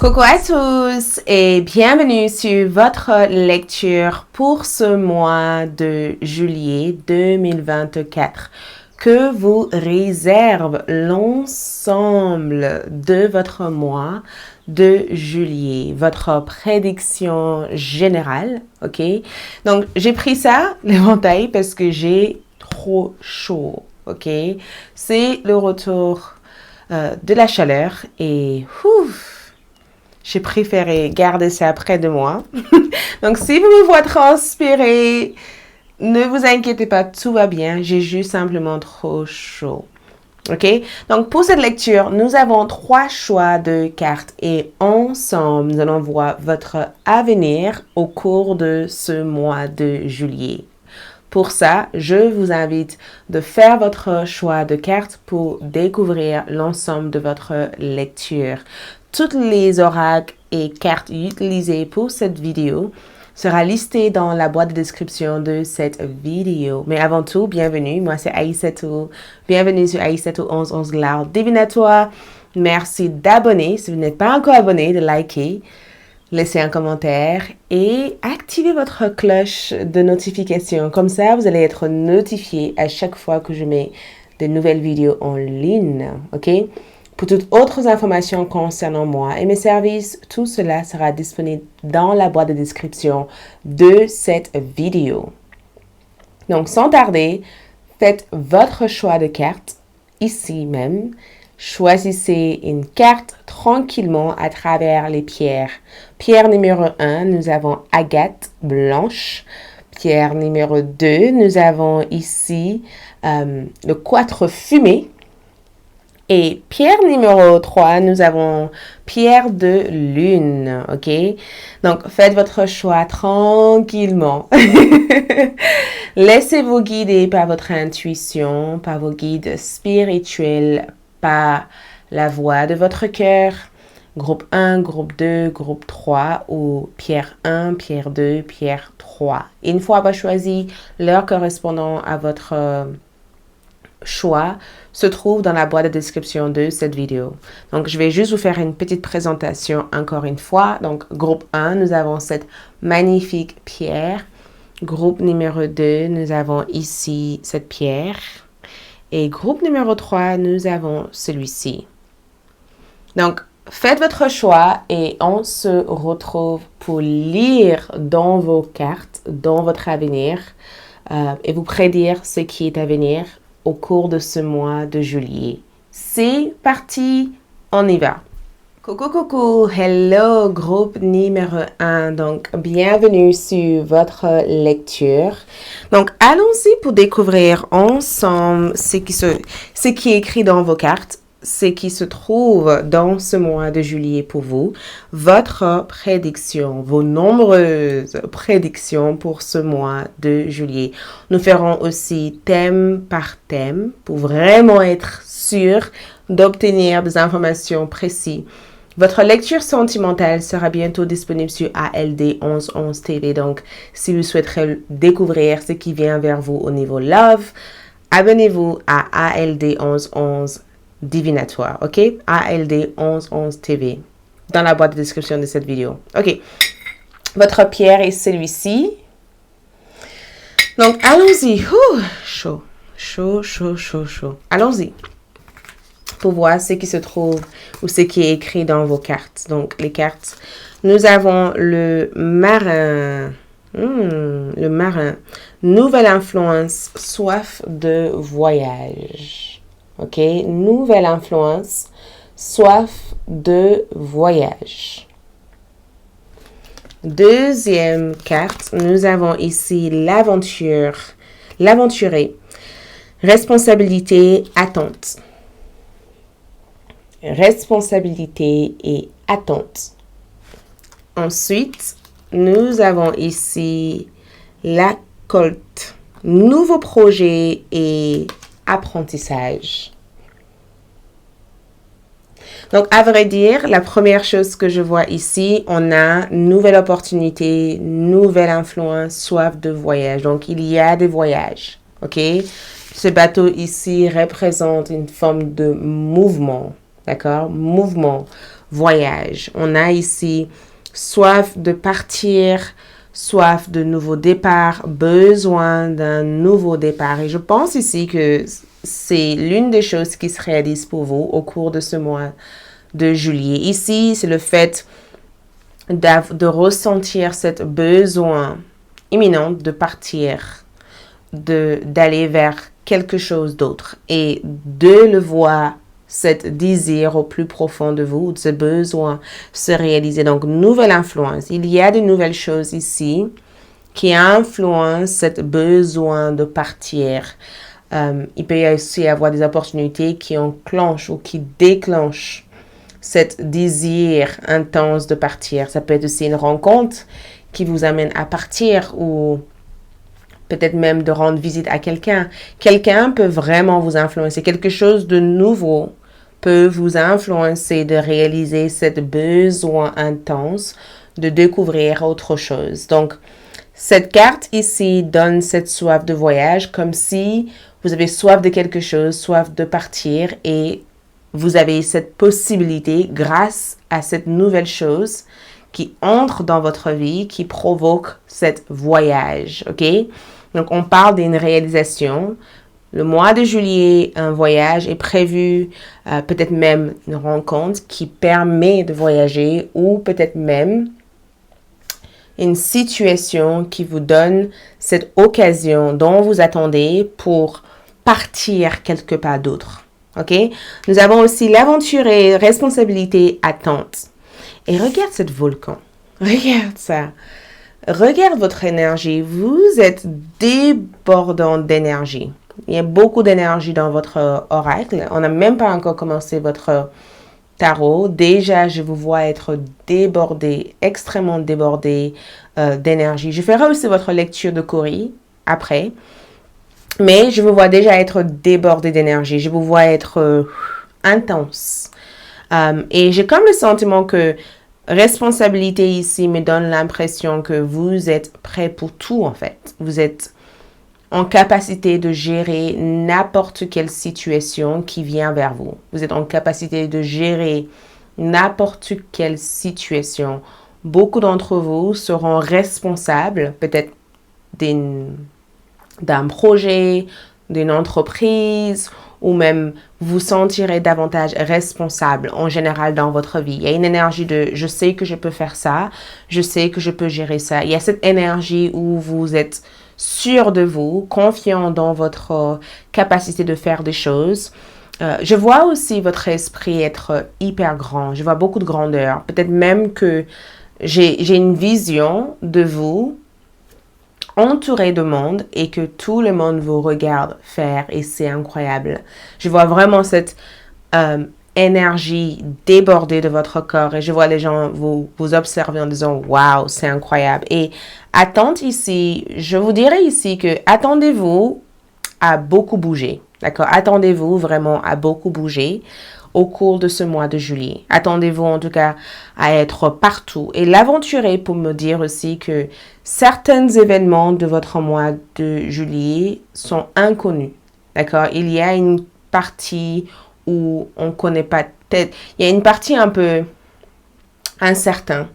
Coucou à tous et bienvenue sur votre lecture pour ce mois de juillet 2024 que vous réserve l'ensemble de votre mois de juillet, votre prédiction générale, ok? Donc, j'ai pris ça, l'éventail, parce que j'ai trop chaud, ok? C'est le retour de la chaleur et j'ai préféré garder ça près de moi. Donc, si vous me voyez transpirer, ne vous inquiétez pas, tout va bien. J'ai juste simplement trop chaud. OK? Donc, pour cette lecture, nous avons 3 choix de cartes et ensemble, nous allons voir votre avenir au cours de ce mois de juillet. Pour ça, je vous invite de faire votre choix de cartes pour découvrir l'ensemble de votre lecture. Toutes les oracles et cartes utilisées pour cette vidéo sera listée dans la boîte de description de cette vidéo. Mais avant tout, bienvenue. Moi, c'est Aïssatou. Bienvenue sur Aïssatou 1111 l'art divinatoire. Merci d'abonner. Si vous n'êtes pas encore abonné, de liker, laisser un commentaire et activer votre cloche de notification. Comme ça, vous allez être notifié à chaque fois que je mets de nouvelles vidéos en ligne. OK? Pour toutes autres informations concernant moi et mes services, tout cela sera disponible dans la boîte de description de cette vidéo. Donc, sans tarder, faites votre choix de carte ici même. Choisissez une carte tranquillement à travers les pierres. Pierre numéro 1, nous avons agate blanche. Pierre numéro 2, nous avons ici le 4 fumé. Et pierre numéro 3, nous avons pierre de lune, ok? Donc, faites votre choix tranquillement. Laissez-vous guider par votre intuition, par vos guides spirituels, par la voix de votre cœur. Groupe 1, groupe 2, groupe 3 ou pierre 1, pierre 2, pierre 3. Une fois avoir choisi l'heure correspondant à votre choix se trouve dans la boîte de description de cette vidéo. Donc, je vais juste vous faire une petite présentation encore une fois. Donc, groupe 1, nous avons cette magnifique pierre. Groupe numéro 2, nous avons ici cette pierre. Et groupe numéro 3, nous avons celui-ci. Donc, faites votre choix et on se retrouve pour lire dans vos cartes, dans votre avenir et vous prédire ce qui est à venir au cours de ce mois de juillet. C'est parti, on y va. Coucou, hello, groupe numéro 1. Donc, bienvenue sur votre lecture. Donc, allons-y pour découvrir ensemble ce qui est écrit dans vos cartes, ce qui se trouve dans ce mois de juillet pour vous, votre prédiction, vos nombreuses prédictions pour ce mois de juillet. Nous ferons aussi thème par thème pour vraiment être sûr d'obtenir des informations précises. Votre lecture sentimentale sera bientôt disponible sur ALD 1111 TV. Donc, si vous souhaiterez découvrir ce qui vient vers vous au niveau love, abonnez-vous à ALD 1111 divinatoire, ok? ALD 1111 TV dans la boîte de description de cette vidéo. Ok, votre pierre est celui-ci. Donc, allons-y. Chaud. Allons-y pour voir ce qui se trouve ou ce qui est écrit dans vos cartes. Donc, les cartes, nous avons le marin. Le marin. Nouvelle influence, soif de voyage. OK? Nouvelle influence, soif de voyage. Deuxième carte, nous avons ici l'aventure, l'aventuré, responsabilité, attente. Responsabilité et attente. Ensuite, nous avons ici la colte, nouveau projet et apprentissage. Donc, à vrai dire, la première chose que je vois ici, on a nouvelle opportunité, nouvelle influence, soif de voyage. Donc, il y a des voyages, ok? Ce bateau ici représente une forme de mouvement, d'accord? Mouvement, voyage. On a ici soif de partir, soif de nouveau départ, besoin d'un nouveau départ. Et je pense ici que c'est l'une des choses qui se réalise pour vous au cours de ce mois de juillet. Ici, c'est le fait de ressentir ce besoin imminent de partir, d'aller vers quelque chose d'autre et de le voir, ce désir au plus profond de vous, ce besoin se réaliser. Donc, nouvelle influence. Il y a de nouvelles choses ici qui influencent ce besoin de partir. Il peut aussi y avoir des opportunités qui enclenchent ou qui déclenchent ce désir intense de partir. Ça peut être aussi une rencontre qui vous amène à partir ou peut-être même de rendre visite à quelqu'un. Quelqu'un peut vraiment vous influencer. Quelque chose de nouveau peut vous influencer de réaliser ce besoin intense de découvrir autre chose. Donc, cette carte ici donne cette soif de voyage comme si vous avez soif de quelque chose, soif de partir et vous avez cette possibilité grâce à cette nouvelle chose qui entre dans votre vie, qui provoque cet voyage, ok? Donc, on parle d'une réalisation. Le mois de juillet, un voyage est prévu, peut-être même une rencontre qui permet de voyager ou peut-être même une situation qui vous donne cette occasion dont vous attendez pour partir quelque part d'autre. Ok? Nous avons aussi l'aventure et responsabilité attente. Et regarde ce volcan. Regarde ça. Regarde votre énergie. Vous êtes débordant d'énergie. Il y a beaucoup d'énergie dans votre oracle. On n'a même pas encore commencé votre tarot. Déjà, je vous vois être débordé, extrêmement débordé d'énergie. Je ferai aussi votre lecture de Cori après. Mais je vous vois déjà être débordé d'énergie. Je vous vois être intense. Et j'ai comme le sentiment que responsabilité ici me donne l'impression que vous êtes prêt pour tout en fait. Vous êtes en capacité de gérer n'importe quelle situation qui vient vers vous. Vous êtes en capacité de gérer n'importe quelle situation. Beaucoup d'entre vous seront responsables peut-être d'un projet, d'une entreprise, ou même vous sentirez davantage responsable en général dans votre vie. Il y a une énergie de « je sais que je peux faire ça, je sais que je peux gérer ça ». Il y a cette énergie où vous êtes sûr de vous, confiant dans votre capacité de faire des choses. Je vois aussi votre esprit être hyper grand. Je vois beaucoup de grandeur. Peut-être même que j'ai une vision de vous entouré de monde et que tout le monde vous regarde faire et c'est incroyable. Je vois vraiment cette énergie débordée de votre corps et je vois les gens vous observer en disant « Wow, c'est incroyable ». Et attente ici, je vous dirais ici que attendez-vous à beaucoup bouger, d'accord? Attendez-vous vraiment à beaucoup bouger au cours de ce mois de juillet. Attendez-vous en tout cas à être partout. Et l'aventurer pour me dire aussi que certains événements de votre mois de juillet sont inconnus. D'accord? Il y a une partie où on ne connaît pas peut-être. Il y a une partie un peu incertaine.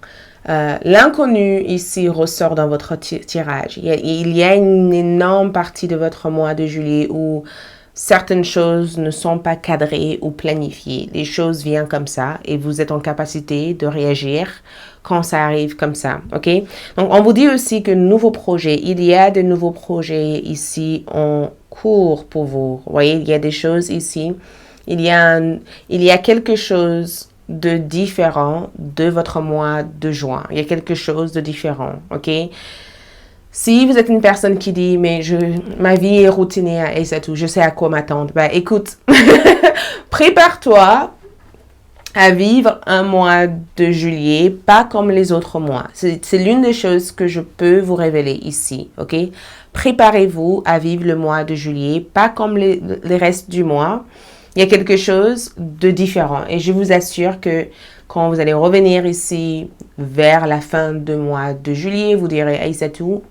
L'inconnu ici ressort dans votre tirage. Il y a une énorme partie de votre mois de juillet où certaines choses ne sont pas cadrées ou planifiées. Les choses viennent comme ça et vous êtes en capacité de réagir quand ça arrive comme ça. Ok? Donc, on vous dit aussi que nouveaux projets, il y a de nouveaux projets ici en cours pour vous. Vous voyez, il y a des choses ici. Il y a quelque chose de différent de votre mois de juin. Il y a quelque chose de différent. Ok? Si vous êtes une personne qui dit, mais ma vie est routinière et c'est tout, je sais à quoi m'attendre. Ben, écoute, prépare-toi à vivre un mois de juillet, pas comme les autres mois. C'est l'une des choses que je peux vous révéler ici, ok? Préparez-vous à vivre le mois de juillet, pas comme les restes du mois. Il y a quelque chose de différent et je vous assure que quand vous allez revenir ici vers la fin du mois de juillet, vous direz, Aïssatou,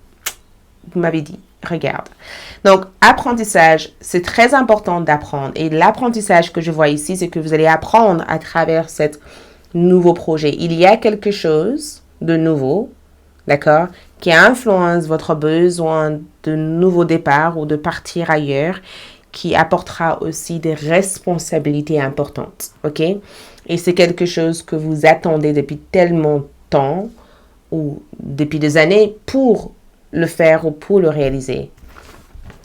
vous m'avez dit. Regarde. Donc, apprentissage, c'est très important d'apprendre. Et l'apprentissage que je vois ici, c'est que vous allez apprendre à travers ce nouveau projet. Il y a quelque chose de nouveau, d'accord, qui influence votre besoin de nouveau départ ou de partir ailleurs, qui apportera aussi des responsabilités importantes, ok? Et c'est quelque chose que vous attendez depuis tellement de temps ou depuis des années pour le faire ou pour le réaliser.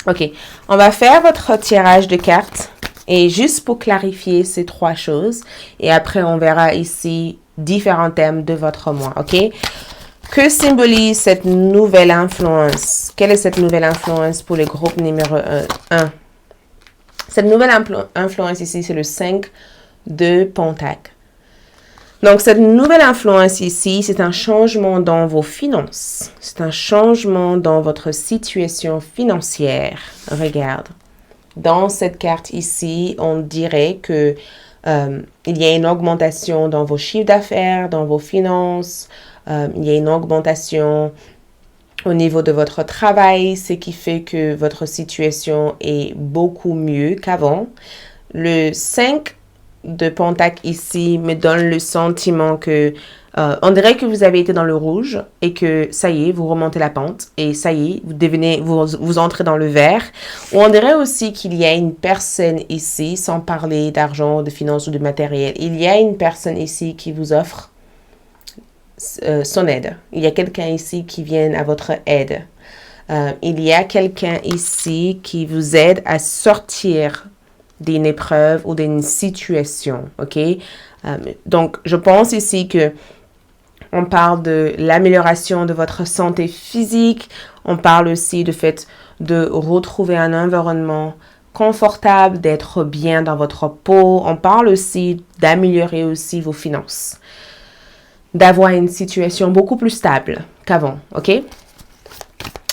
Ok, on va faire votre tirage de cartes et juste pour clarifier ces trois choses et après on verra ici différents thèmes de votre mois, ok? Que symbolise cette nouvelle influence? Quelle est cette nouvelle influence pour le groupe numéro 1? Cette nouvelle influence ici, c'est le 5 de Pentacle. Donc, cette nouvelle influence ici, c'est un changement dans vos finances. C'est un changement dans votre situation financière. Regarde. Dans cette carte ici, on dirait que il y a une augmentation dans vos chiffres d'affaires, dans vos finances. Il y a une augmentation au niveau de votre travail, ce qui fait que votre situation est beaucoup mieux qu'avant. Le 5 de Pentacle ici me donne le sentiment que on dirait que vous avez été dans le rouge et que ça y est, vous remontez la pente et ça y est, vous entrez dans le vert. Ou on dirait aussi qu'il y a une personne ici, sans parler d'argent, de finances ou de matériel, il y a une personne ici qui vous offre son aide. Il y a quelqu'un ici qui vient à votre aide. Il y a quelqu'un ici qui vous aide à sortir d'une épreuve ou d'une situation, ok? Donc, je pense ici que on parle de l'amélioration de votre santé physique. On parle aussi du fait de retrouver un environnement confortable, d'être bien dans votre peau. On parle aussi d'améliorer aussi vos finances, d'avoir une situation beaucoup plus stable qu'avant, ok?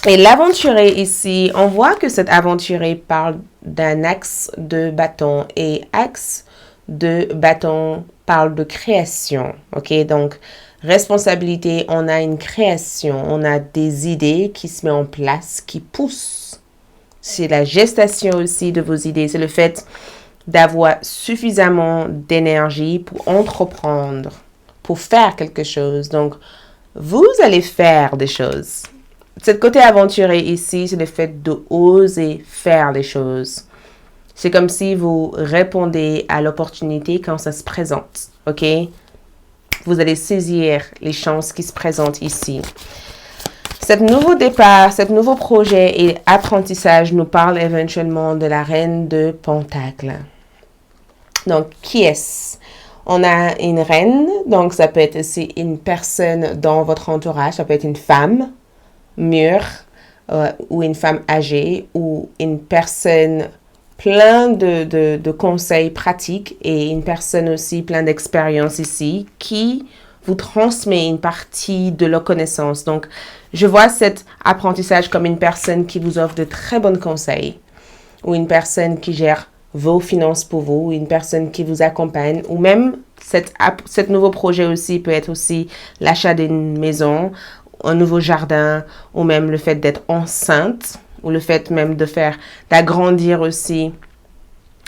Et l'aventurier ici, on voit que cet aventurier parle d'un axe de bâton et axe de bâton parle de création, ok? Donc, responsabilité, on a une création, on a des idées qui se mettent en place, qui poussent. C'est la gestation aussi de vos idées, c'est le fait d'avoir suffisamment d'énergie pour entreprendre, pour faire quelque chose. Donc, vous allez faire des choses. Ce côté aventurier ici, c'est le fait de oser faire les choses. C'est comme si vous répondez à l'opportunité quand ça se présente, ok? Vous allez saisir les chances qui se présentent ici. Cet nouveau départ, cet nouveau projet et apprentissage nous parle éventuellement de la reine de Pentacle. Donc, qui est-ce? On a une reine, donc ça peut être aussi une personne dans votre entourage, ça peut être une femme mûre ou une femme âgée ou une personne plein de conseils pratiques et une personne aussi plein d'expérience ici qui vous transmet une partie de leur connaissance. Donc, je vois cet apprentissage comme une personne qui vous offre de très bons conseils ou une personne qui gère vos finances pour vous, ou une personne qui vous accompagne ou même cet nouveau projet aussi peut être aussi l'achat d'une maison, un nouveau jardin ou même le fait d'être enceinte ou le fait même d'agrandir aussi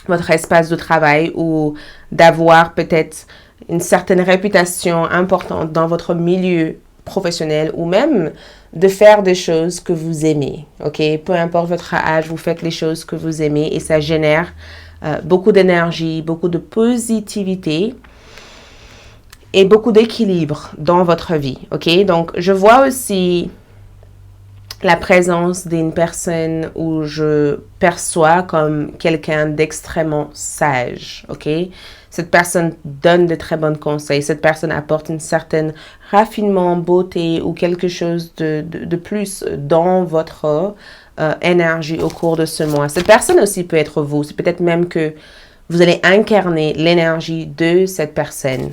votre espace de travail ou d'avoir peut-être une certaine réputation importante dans votre milieu professionnel ou même de faire des choses que vous aimez, ok? Peu importe votre âge, vous faites les choses que vous aimez et ça génère beaucoup d'énergie, beaucoup de positivité et beaucoup d'équilibre dans votre vie, ok? Donc, je vois aussi la présence d'une personne où je perçois comme quelqu'un d'extrêmement sage, ok? Cette personne donne de très bons conseils. Cette personne apporte une certaine raffinement, beauté ou quelque chose de plus dans votre énergie au cours de ce mois. Cette personne aussi peut être vous. C'est peut-être même que vous allez incarner l'énergie de cette personne.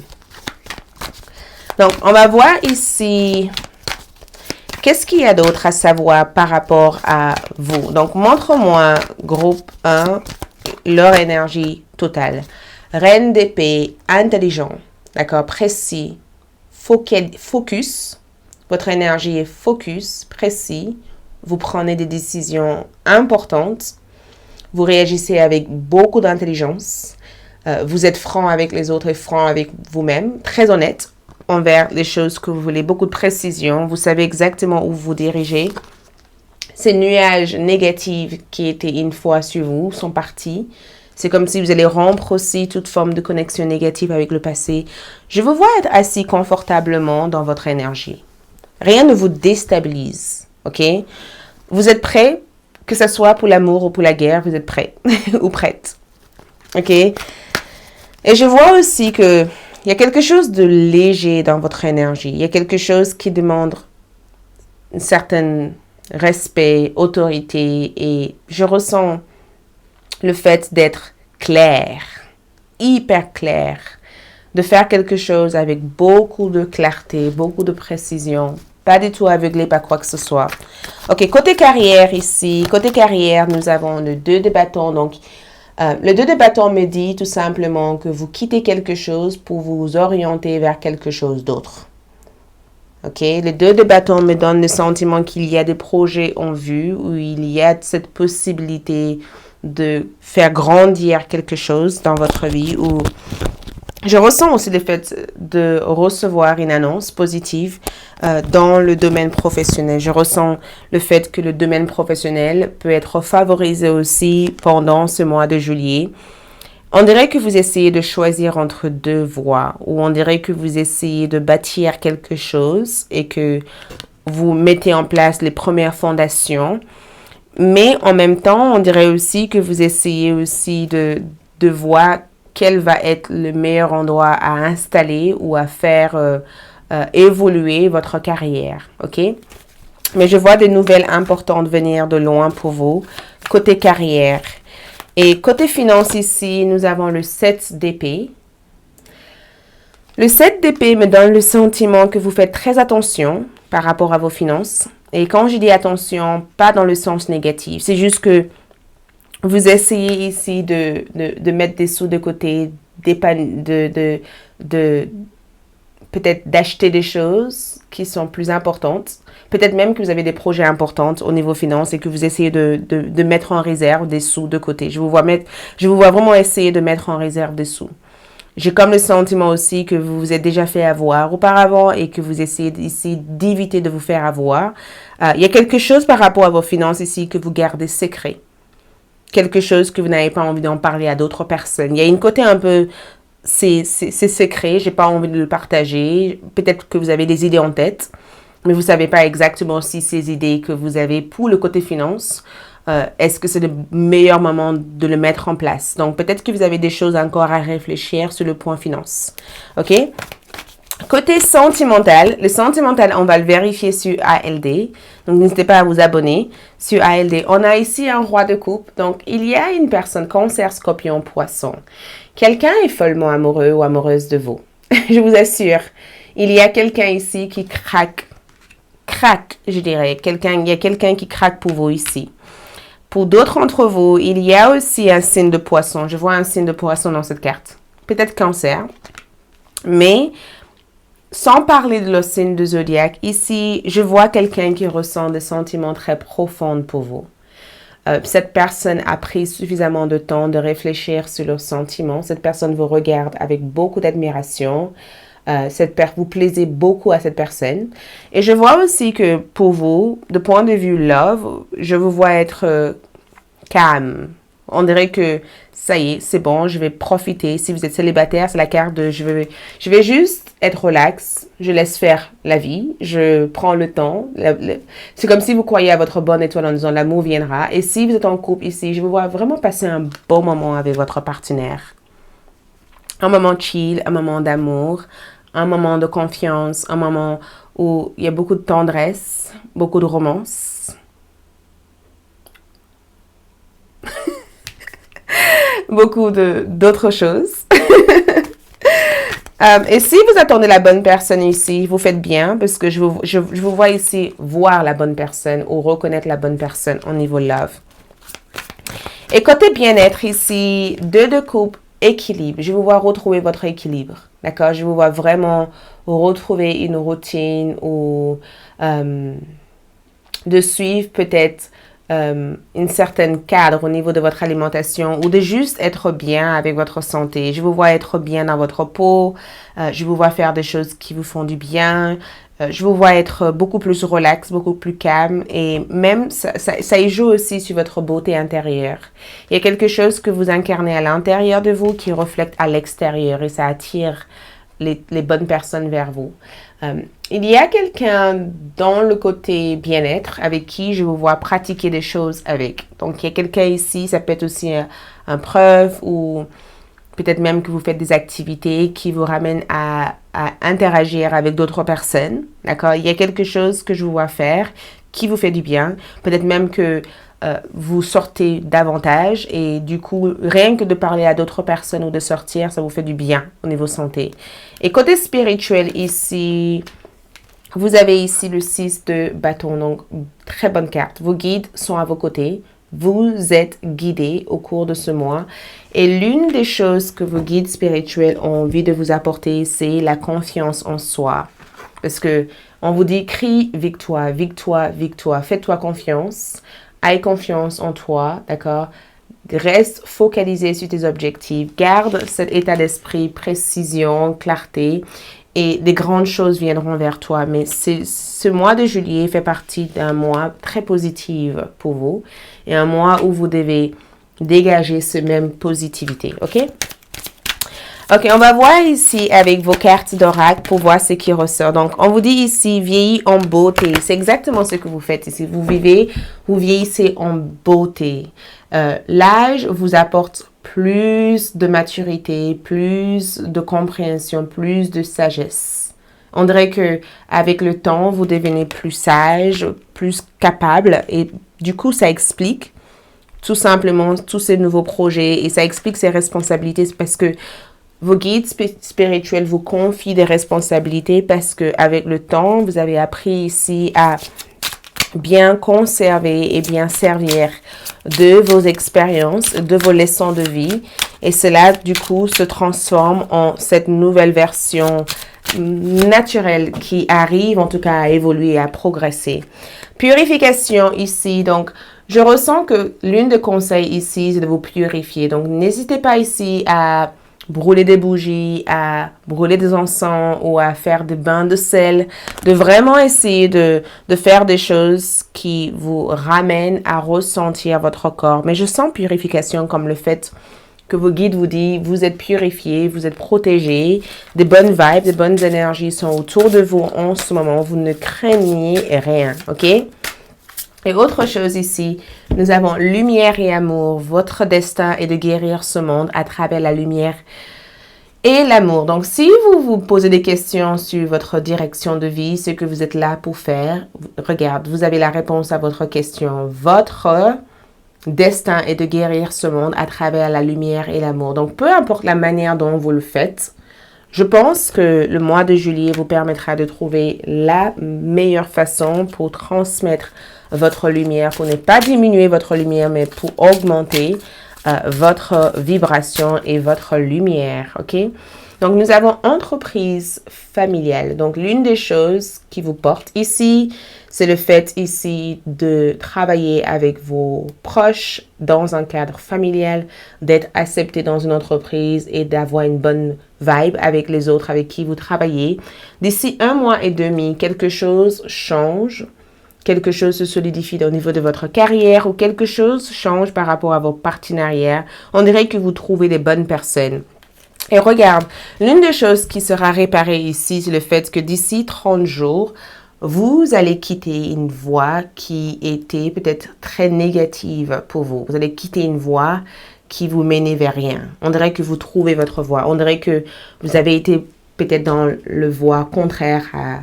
Donc, on va voir ici, qu'est-ce qu'il y a d'autre à savoir par rapport à vous? Donc, montre-moi, groupe 1, leur énergie totale. Reine d'épée, intelligent, d'accord, précis, focus. Votre énergie est focus, précis, vous prenez des décisions importantes, vous réagissez avec beaucoup d'intelligence, vous êtes franc avec les autres et franc avec vous-même, très honnête envers les choses que vous voulez, beaucoup de précision, vous savez exactement où vous dirigez. Ces nuages négatifs qui étaient une fois sur vous sont partis. C'est comme si vous allez rompre aussi toute forme de connexion négative avec le passé. Je vous vois être assis confortablement dans votre énergie. Rien ne vous déstabilise, ok? Vous êtes prêt, que ce soit pour l'amour ou pour la guerre, vous êtes prêt ou prête, ok? Et je vois aussi que il y a quelque chose de léger dans votre énergie. Il y a quelque chose qui demande un certain respect, autorité, et je ressens le fait d'être clair, hyper clair, de faire quelque chose avec beaucoup de clarté, beaucoup de précision, pas du tout aveuglé par quoi que ce soit. Ok, côté carrière ici, côté carrière, nous avons le 2 de bâton. Donc, le 2 de bâton me dit tout simplement que vous quittez quelque chose pour vous orienter vers quelque chose d'autre. Ok, le 2 de bâton me donne le sentiment qu'il y a des projets en vue, où il y a cette possibilité de faire grandir quelque chose dans votre vie, ou je ressens aussi le fait de recevoir une annonce positive dans le domaine professionnel. Je ressens le fait que le domaine professionnel peut être favorisé aussi pendant ce mois de juillet. On dirait que vous essayez de choisir entre deux voies, ou on dirait que vous essayez de bâtir quelque chose et que vous mettez en place les premières fondations. Mais en même temps, on dirait aussi que vous essayez aussi de voir quel va être le meilleur endroit à installer ou à faire évoluer votre carrière, ok? Mais je vois des nouvelles importantes venir de loin pour vous, côté carrière. Et côté finance ici, nous avons le 7 d'épée. Le 7 d'épée me donne le sentiment que vous faites très attention par rapport à vos finances. Et quand je dis attention, pas dans le sens négatif, c'est juste que vous essayez ici de mettre des sous de côté, peut-être d'acheter des choses qui sont plus importantes. Peut-être même que vous avez des projets importants au niveau finance et que vous essayez de mettre en réserve des sous de côté. Je vous vois vraiment essayer de mettre en réserve des sous. J'ai comme le sentiment aussi que vous vous êtes déjà fait avoir auparavant et que vous essayez ici d'éviter de vous faire avoir. Il y a quelque chose par rapport à vos finances ici que vous gardez secret. Quelque chose que vous n'avez pas envie d'en parler à d'autres personnes. Il y a une côté un peu, c'est secret, j'ai pas envie de le partager. Peut-être que vous avez des idées en tête, mais vous savez pas exactement si ces idées que vous avez pour le côté finance, est-ce que c'est le meilleur moment de le mettre en place. Donc, peut-être que vous avez des choses encore à réfléchir sur le point finance. OK? Côté sentimental, le sentimental, on va le vérifier sur ALD. Donc, n'hésitez pas à vous abonner sur ALD. On a ici un roi de coupe. Donc, il y a une personne, cancer, scorpion, poisson. Quelqu'un est follement amoureux ou amoureuse de vous. Je vous assure. Il y a quelqu'un ici qui craque, je dirais. Il y a quelqu'un qui craque pour vous ici. Pour d'autres d'entre vous, il y a aussi un signe de poisson. Je vois un signe de poisson dans cette carte. Peut-être cancer. Mais, sans parler de le signe de zodiaque, ici, je vois quelqu'un qui ressent des sentiments très profonds pour vous. Cette personne a pris suffisamment de temps de réfléchir sur leurs sentiments. Cette personne vous regarde avec beaucoup d'admiration. Vous plaisez beaucoup à cette personne. Et je vois aussi que pour vous, de point de vue love, je vous vois être calme. On dirait que ça y est, c'est bon, je vais profiter. Si vous êtes célibataire, c'est la carte de je vais juste être relax. Je laisse faire la vie. Je prends le temps. C'est comme si vous croyez à votre bonne étoile en disant l'amour viendra. Et si vous êtes en couple ici, je vous vois vraiment passer un bon moment avec votre partenaire. Un moment chill, un moment d'amour, un moment de confiance, un moment où il y a beaucoup de tendresse, beaucoup de romance. Beaucoup d'autres choses. Et si vous attendez la bonne personne ici, vous faites bien parce que je vous vois ici voir la bonne personne ou reconnaître la bonne personne au niveau love. Et côté bien-être ici, 2 de coupe, équilibre. Je vous vois retrouver votre équilibre. D'accord? Je vous vois vraiment retrouver une routine ou de suivre peut-être une certaine cadre au niveau de votre alimentation ou de juste être bien avec votre santé. Je vous vois être bien dans votre peau, je vous vois faire des choses qui vous font du bien, je vous vois être beaucoup plus relax, beaucoup plus calme et même ça y joue aussi sur votre beauté intérieure. Il y a quelque chose que vous incarnez à l'intérieur de vous qui reflète à l'extérieur et ça attire les bonnes personnes vers vous. Il y a quelqu'un dans le côté bien-être avec qui je vous vois pratiquer des choses avec. Donc, il y a quelqu'un ici, ça peut être aussi un prof ou peut-être même que vous faites des activités qui vous ramènent à interagir avec d'autres personnes. D'accord? Il y a quelque chose que je vous vois faire qui vous fait du bien. Peut-être même que vous sortez davantage et du coup, rien que de parler à d'autres personnes ou de sortir, ça vous fait du bien au niveau santé. Et côté spirituel ici, vous avez ici le 6 de bâton, donc très bonne carte. Vos guides sont à vos côtés. Vous êtes guidés au cours de ce mois. Et l'une des choses que vos guides spirituels ont envie de vous apporter, c'est la confiance en soi. Parce que on vous dit, crie victoire, victoire, victoire. Fais-toi confiance. Aie confiance en toi, d'accord? Reste focalisé sur tes objectifs. Garde cet état d'esprit, précision, clarté. Et des grandes choses viendront vers toi. Mais ce mois de juillet fait partie d'un mois très positif pour vous. Et un mois où vous devez dégager ce même positivité. OK? Ok, on va voir ici avec vos cartes d'oracle pour voir ce qui ressort. Donc, on vous dit ici, vieillir en beauté. C'est exactement ce que vous faites ici. Vous vieillissez en beauté. L'âge vous apporte plus de maturité, plus de compréhension, plus de sagesse. On dirait que avec le temps, vous devenez plus sage, plus capable et du coup, ça explique tout simplement tous ces nouveaux projets et ça explique ces responsabilités parce que vos guides spirituels vous confient des responsabilités parce que avec le temps, vous avez appris ici à bien conserver et bien servir de vos expériences, de vos leçons de vie. Et cela, du coup, se transforme en cette nouvelle version naturelle qui arrive, en tout cas, à évoluer, à progresser. Purification ici, donc, je ressens que l'une des conseils ici, c'est de vous purifier. Donc, n'hésitez pas ici à brûler des bougies, à brûler des encens ou à faire des bains de sel, de vraiment essayer de faire des choses qui vous ramènent à ressentir votre corps. Mais je sens purification comme le fait que vos guides vous disent, vous êtes purifiés, vous êtes protégés, des bonnes vibes, des bonnes énergies sont autour de vous en ce moment, vous ne craignez rien, ok? Et autre chose ici, nous avons lumière et amour. Votre destin est de guérir ce monde à travers la lumière et l'amour. Donc, si vous vous posez des questions sur votre direction de vie, ce que vous êtes là pour faire, regarde, vous avez la réponse à votre question. Votre destin est de guérir ce monde à travers la lumière et l'amour. Donc, peu importe la manière dont vous le faites, je pense que le mois de juillet vous permettra de trouver la meilleure façon pour transmettre votre lumière, pour ne pas diminuer votre lumière, mais pour augmenter votre vibration et votre lumière, ok? Donc, nous avons entreprise familiale. Donc, l'une des choses qui vous porte ici, c'est le fait ici de travailler avec vos proches dans un cadre familial, d'être accepté dans une entreprise et d'avoir une bonne vibe avec les autres avec qui vous travaillez. D'ici 1 mois et demi, quelque chose change. Quelque chose se solidifie au niveau de votre carrière ou quelque chose change par rapport à vos partenariats. On dirait que vous trouvez les bonnes personnes. Et regarde, l'une des choses qui sera réparée ici, c'est le fait que d'ici 30 jours, vous allez quitter une voie qui était peut-être très négative pour vous. Vous allez quitter une voie qui vous menait vers rien. On dirait que vous trouvez votre voie. On dirait que vous avez été peut-être dans le voie contraire à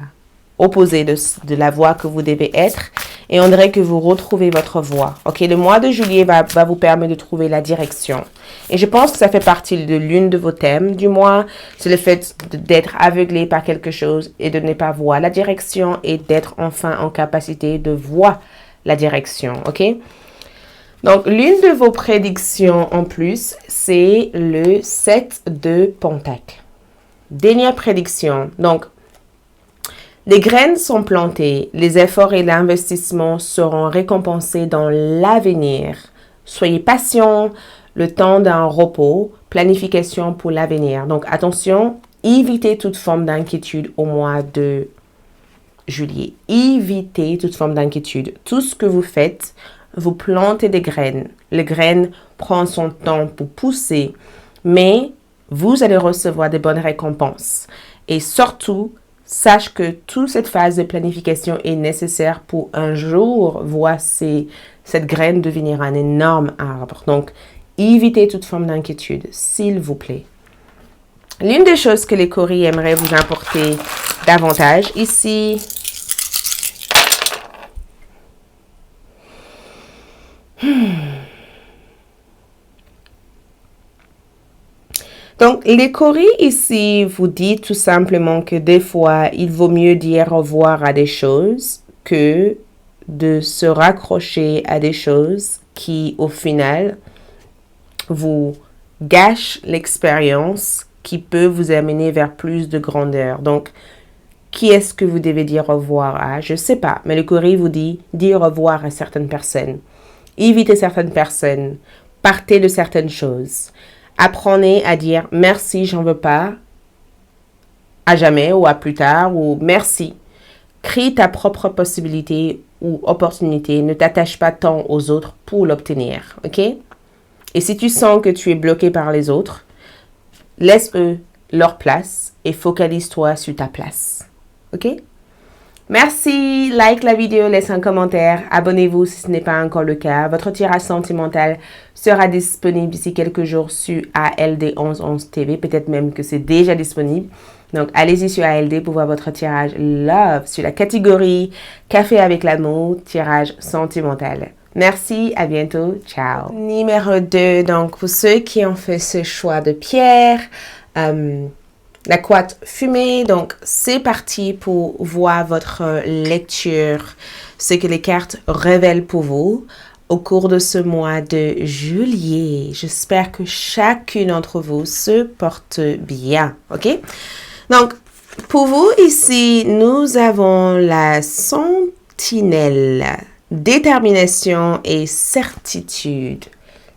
opposé de la voie que vous devez être et on dirait que vous retrouvez votre voie. Ok, le mois de juillet va vous permettre de trouver la direction. Et je pense que ça fait partie de l'une de vos thèmes du mois. C'est le fait d'être aveuglé par quelque chose et de ne pas voir la direction et d'être enfin en capacité de voir la direction. Ok? Donc, l'une de vos prédictions en plus, c'est le 7 de Pentacle. Dernière prédiction. Donc, Les graines sont plantées, les efforts et l'investissement seront récompensés dans l'avenir. Soyez patient, le temps d'un repos, planification pour l'avenir. Donc attention, évitez toute forme d'inquiétude au mois de juillet. Évitez toute forme d'inquiétude. Tout ce que vous faites, vous plantez des graines. Les graines prennent son temps pour pousser, mais vous allez recevoir des bonnes récompenses. Et surtout, sache que toute cette phase de planification est nécessaire pour un jour voir cette graine devenir un énorme arbre. Donc, évitez toute forme d'inquiétude, s'il vous plaît. L'une des choses que les coris aimeraient vous apporter davantage ici, donc, les coris ici vous dit tout simplement que des fois, il vaut mieux dire au revoir à des choses que de se raccrocher à des choses qui, au final, vous gâchent l'expérience qui peut vous amener vers plus de grandeur. Donc, qui est-ce que vous devez dire au revoir à? Je ne sais pas, mais le coris vous dit dire au revoir à certaines personnes. Évitez certaines personnes. Partez de certaines choses. Apprenez à dire merci, j'en veux pas, à jamais ou à plus tard, ou merci. Crée ta propre possibilité ou opportunité. Ne t'attache pas tant aux autres pour l'obtenir, ok? Et si tu sens que tu es bloqué par les autres, laisse-eux leur place et focalise-toi sur ta place, ok? Merci, like la vidéo, laisse un commentaire, abonnez-vous si ce n'est pas encore le cas. Votre tirage sentimental sera disponible d'ici quelques jours sur ALD1111 TV, peut-être même que c'est déjà disponible. Donc, allez-y sur ALD pour voir votre tirage Love sur la catégorie Café avec l'amour, tirage sentimental. Merci, à bientôt, ciao. Numéro 2, donc pour ceux qui ont fait ce choix de pierre, la couette fumée, donc c'est parti pour voir votre lecture, ce que les cartes révèlent pour vous au cours de ce mois de juillet. J'espère que chacune d'entre vous se porte bien, ok? Donc, pour vous ici, nous avons la sentinelle, détermination et certitude.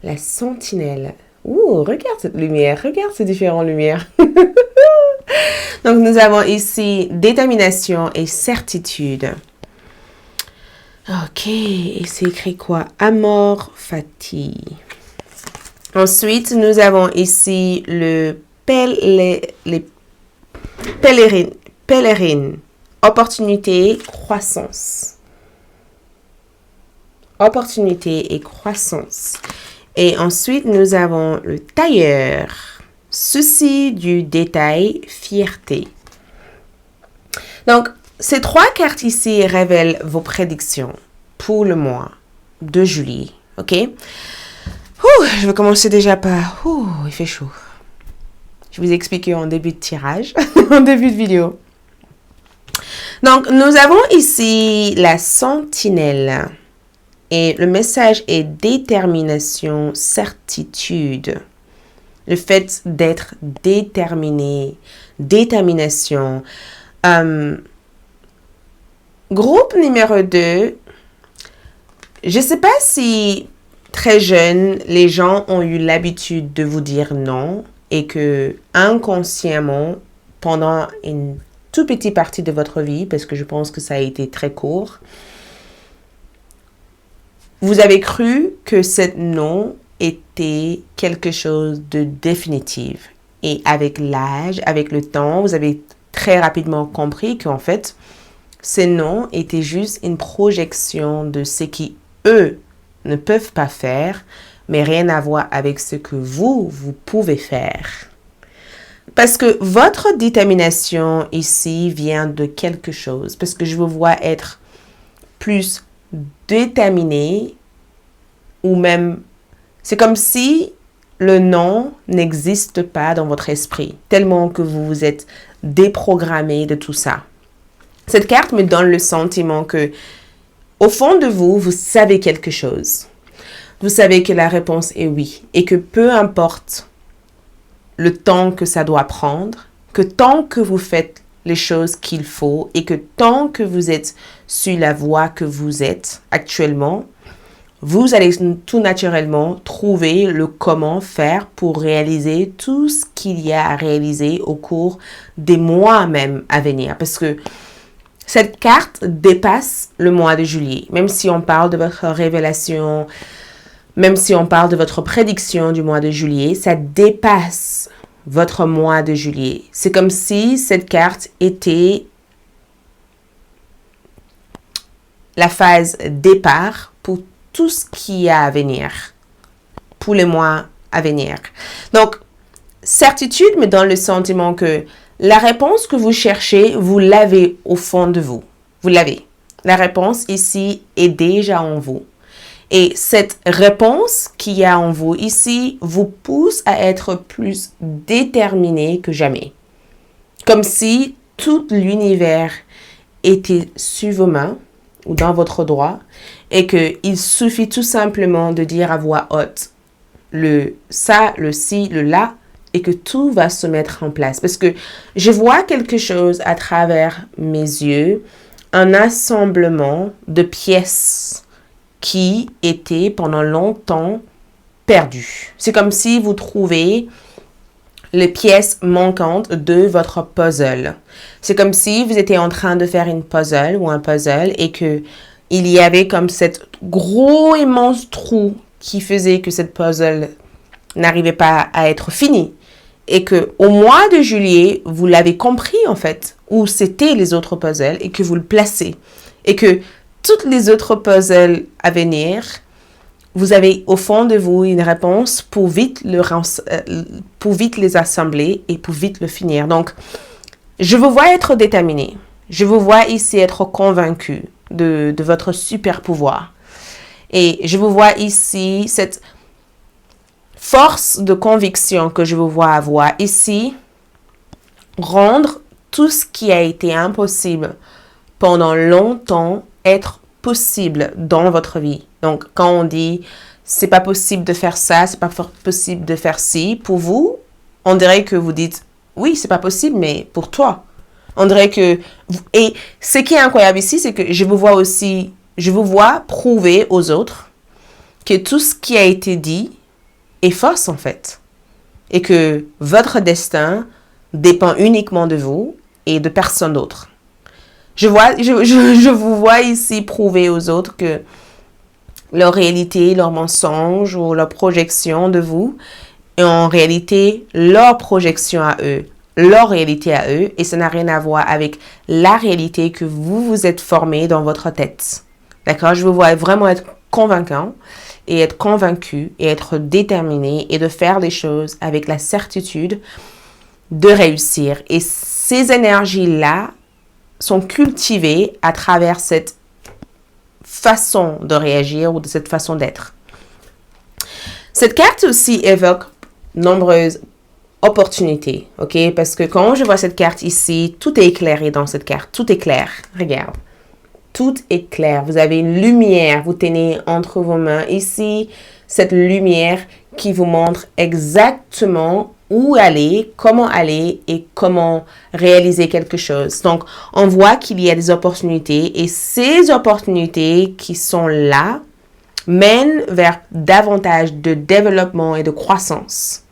La sentinelle. Ouh, regarde cette lumière, regarde ces différentes lumières. Donc, nous avons ici détermination et certitude. Ok, et c'est écrit quoi? Amor fati. Ensuite, nous avons ici les pèlerines. Opportunité, croissance. Opportunité et croissance. Et ensuite, nous avons le tailleur. Souci du détail, fierté. Donc, ces trois cartes ici révèlent vos prédictions pour le mois de juillet. Ok? Je vais commencer déjà par... il fait chaud. Je vous ai expliqué en début de tirage, en début de vidéo. Donc, nous avons ici la sentinelle. Et le message est détermination, certitude. Le fait d'être déterminé, détermination. Groupe numéro 2. Je ne sais pas si très jeune, les gens ont eu l'habitude de vous dire non et que inconsciemment, pendant une toute petite partie de votre vie, parce que je pense que ça a été très court, vous avez cru que ce non était quelque chose de définitif. Et avec l'âge, avec le temps, vous avez très rapidement compris qu'en fait, ce non était juste une projection de ce qui, eux, ne peuvent pas faire, mais rien à voir avec ce que vous pouvez faire. Parce que votre détermination ici vient de quelque chose. Parce que je vous vois être plus déterminé ou même... C'est comme si le non n'existe pas dans votre esprit, tellement que vous vous êtes déprogrammé de tout ça. Cette carte me donne le sentiment que, au fond de vous, vous savez quelque chose. Vous savez que la réponse est oui et que peu importe le temps que ça doit prendre, que tant que vous faites les choses qu'il faut et que tant que vous êtes sur la voie que vous êtes actuellement, vous allez tout naturellement trouver le comment faire pour réaliser tout ce qu'il y a à réaliser au cours des mois même à venir. Parce que cette carte dépasse le mois de juillet. Même si on parle de votre révélation, même si on parle de votre prédiction du mois de juillet, ça dépasse votre mois de juillet. C'est comme si cette carte était la phase départ pour tout ce qui y a à venir, pour les mois à venir. Donc, certitude me donne le sentiment que la réponse que vous cherchez, vous l'avez au fond de vous. Vous l'avez. La réponse ici est déjà en vous. Et cette réponse qu'il y a en vous ici vous pousse à être plus déterminé que jamais. Comme si tout l'univers était sur vos mains ou dans votre droit et qu'il suffit tout simplement de dire à voix haute le ça, le ci, le là et que tout va se mettre en place. Parce que je vois quelque chose à travers mes yeux, un assemblement de pièces qui était pendant longtemps perdu. C'est comme si vous trouvez les pièces manquantes de votre puzzle. C'est comme si vous étiez en train de faire une puzzle ou un puzzle et que il y avait comme cet gros immense trou qui faisait que cette puzzle n'arrivait pas à être finie. Et que au mois de juillet, vous l'avez compris en fait, où c'était les autres puzzles et que vous le placez. Et que toutes les autres puzzles à venir, vous avez au fond de vous une réponse pour vite les assembler et pour vite le finir. Donc, je vous vois être déterminé. Je vous vois ici être convaincu de votre super pouvoir. Et je vous vois ici cette force de conviction que je vous vois avoir ici, rendre tout ce qui a été impossible pendant longtemps être possible dans votre vie. Donc, quand on dit c'est pas possible de faire ça, c'est pas possible de faire ci, pour vous, on dirait que vous dites oui, c'est pas possible, mais pour toi. On dirait que et ce qui est incroyable ici, c'est que je vous vois prouver aux autres que tout ce qui a été dit est fausse en fait. Et que votre destin uniquement de vous et de personne d'autre. Je vous vois ici prouver aux autres que leur réalité, leur mensonge ou leur projection de vous est en réalité leur projection à eux, leur réalité à eux, et ça n'a rien à voir avec la réalité que vous vous êtes formé dans votre tête. D'accord? Je vous vois vraiment être convaincant et être convaincu et être déterminé et de faire les choses avec la certitude de réussir. Et ces énergies-là sont cultivées à travers cette façon de réagir ou de cette façon d'être. Cette carte aussi évoque nombreuses opportunités, ok? Parce que quand je vois cette carte ici, tout est éclairé dans cette carte, tout est clair. Regarde, tout est clair. Vous avez une lumière, vous tenez entre vos mains ici, cette lumière qui vous montre exactement où aller et comment réaliser quelque chose. Donc, on voit qu'il y a des opportunités et ces opportunités qui sont là mènent vers davantage de développement et de croissance.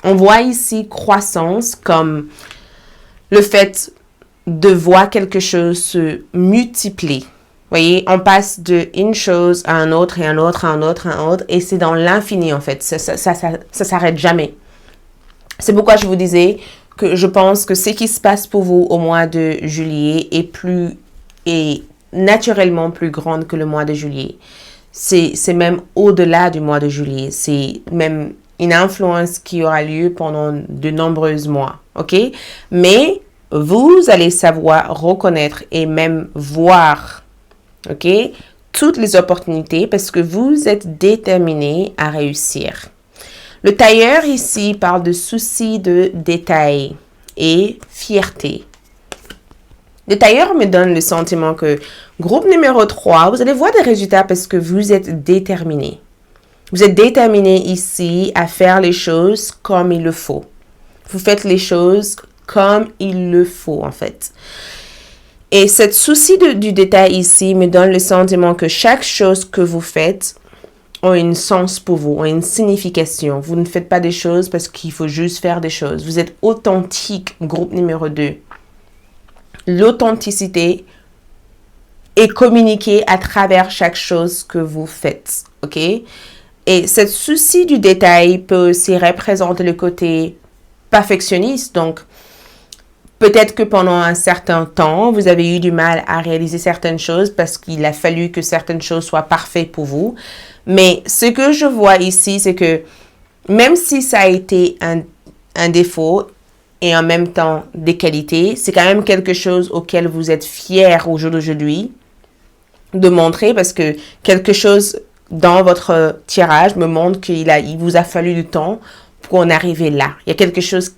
On voit ici croissance comme le fait de voir quelque chose se multiplier. Vous voyez, on passe d'une chose à un autre et un autre, à un autre, à un autre, et c'est dans l'infini en fait. Ça s'arrête jamais. C'est pourquoi je vous disais que je pense que ce qui se passe pour vous au mois de juillet est naturellement plus grande que le mois de juillet. C'est même au-delà du mois de juillet. C'est même une influence qui aura lieu pendant de nombreux mois. OK? Mais vous allez savoir reconnaître et même voir, OK, toutes les opportunités parce que vous êtes déterminé à réussir. Le tailleur ici parle de souci de détail et fierté. Le tailleur me donne le sentiment que groupe numéro 3, vous allez voir des résultats parce que vous êtes déterminé. Vous êtes déterminé ici à faire les choses comme il le faut. Vous faites les choses comme il le faut, en fait. Et cette souci du détail ici me donne le sentiment que chaque chose que vous faites a un sens pour vous, a une signification. Vous ne faites pas des choses parce qu'il faut juste faire des choses. Vous êtes authentique, groupe numéro 2. L'authenticité est communiquée à travers chaque chose que vous faites, ok? Et cette souci du détail peut aussi représenter le côté perfectionniste. Donc, peut-être que pendant un certain temps, vous avez eu du mal à réaliser certaines choses parce qu'il a fallu que certaines choses soient parfaites pour vous. Mais ce que je vois ici, c'est que même si ça a été un défaut et en même temps des qualités, c'est quand même quelque chose auquel vous êtes fiers au jour d'aujourd'hui de montrer, parce que quelque chose dans votre tirage me montre qu'il vous a fallu du temps pour en arriver là. Il y a quelque chose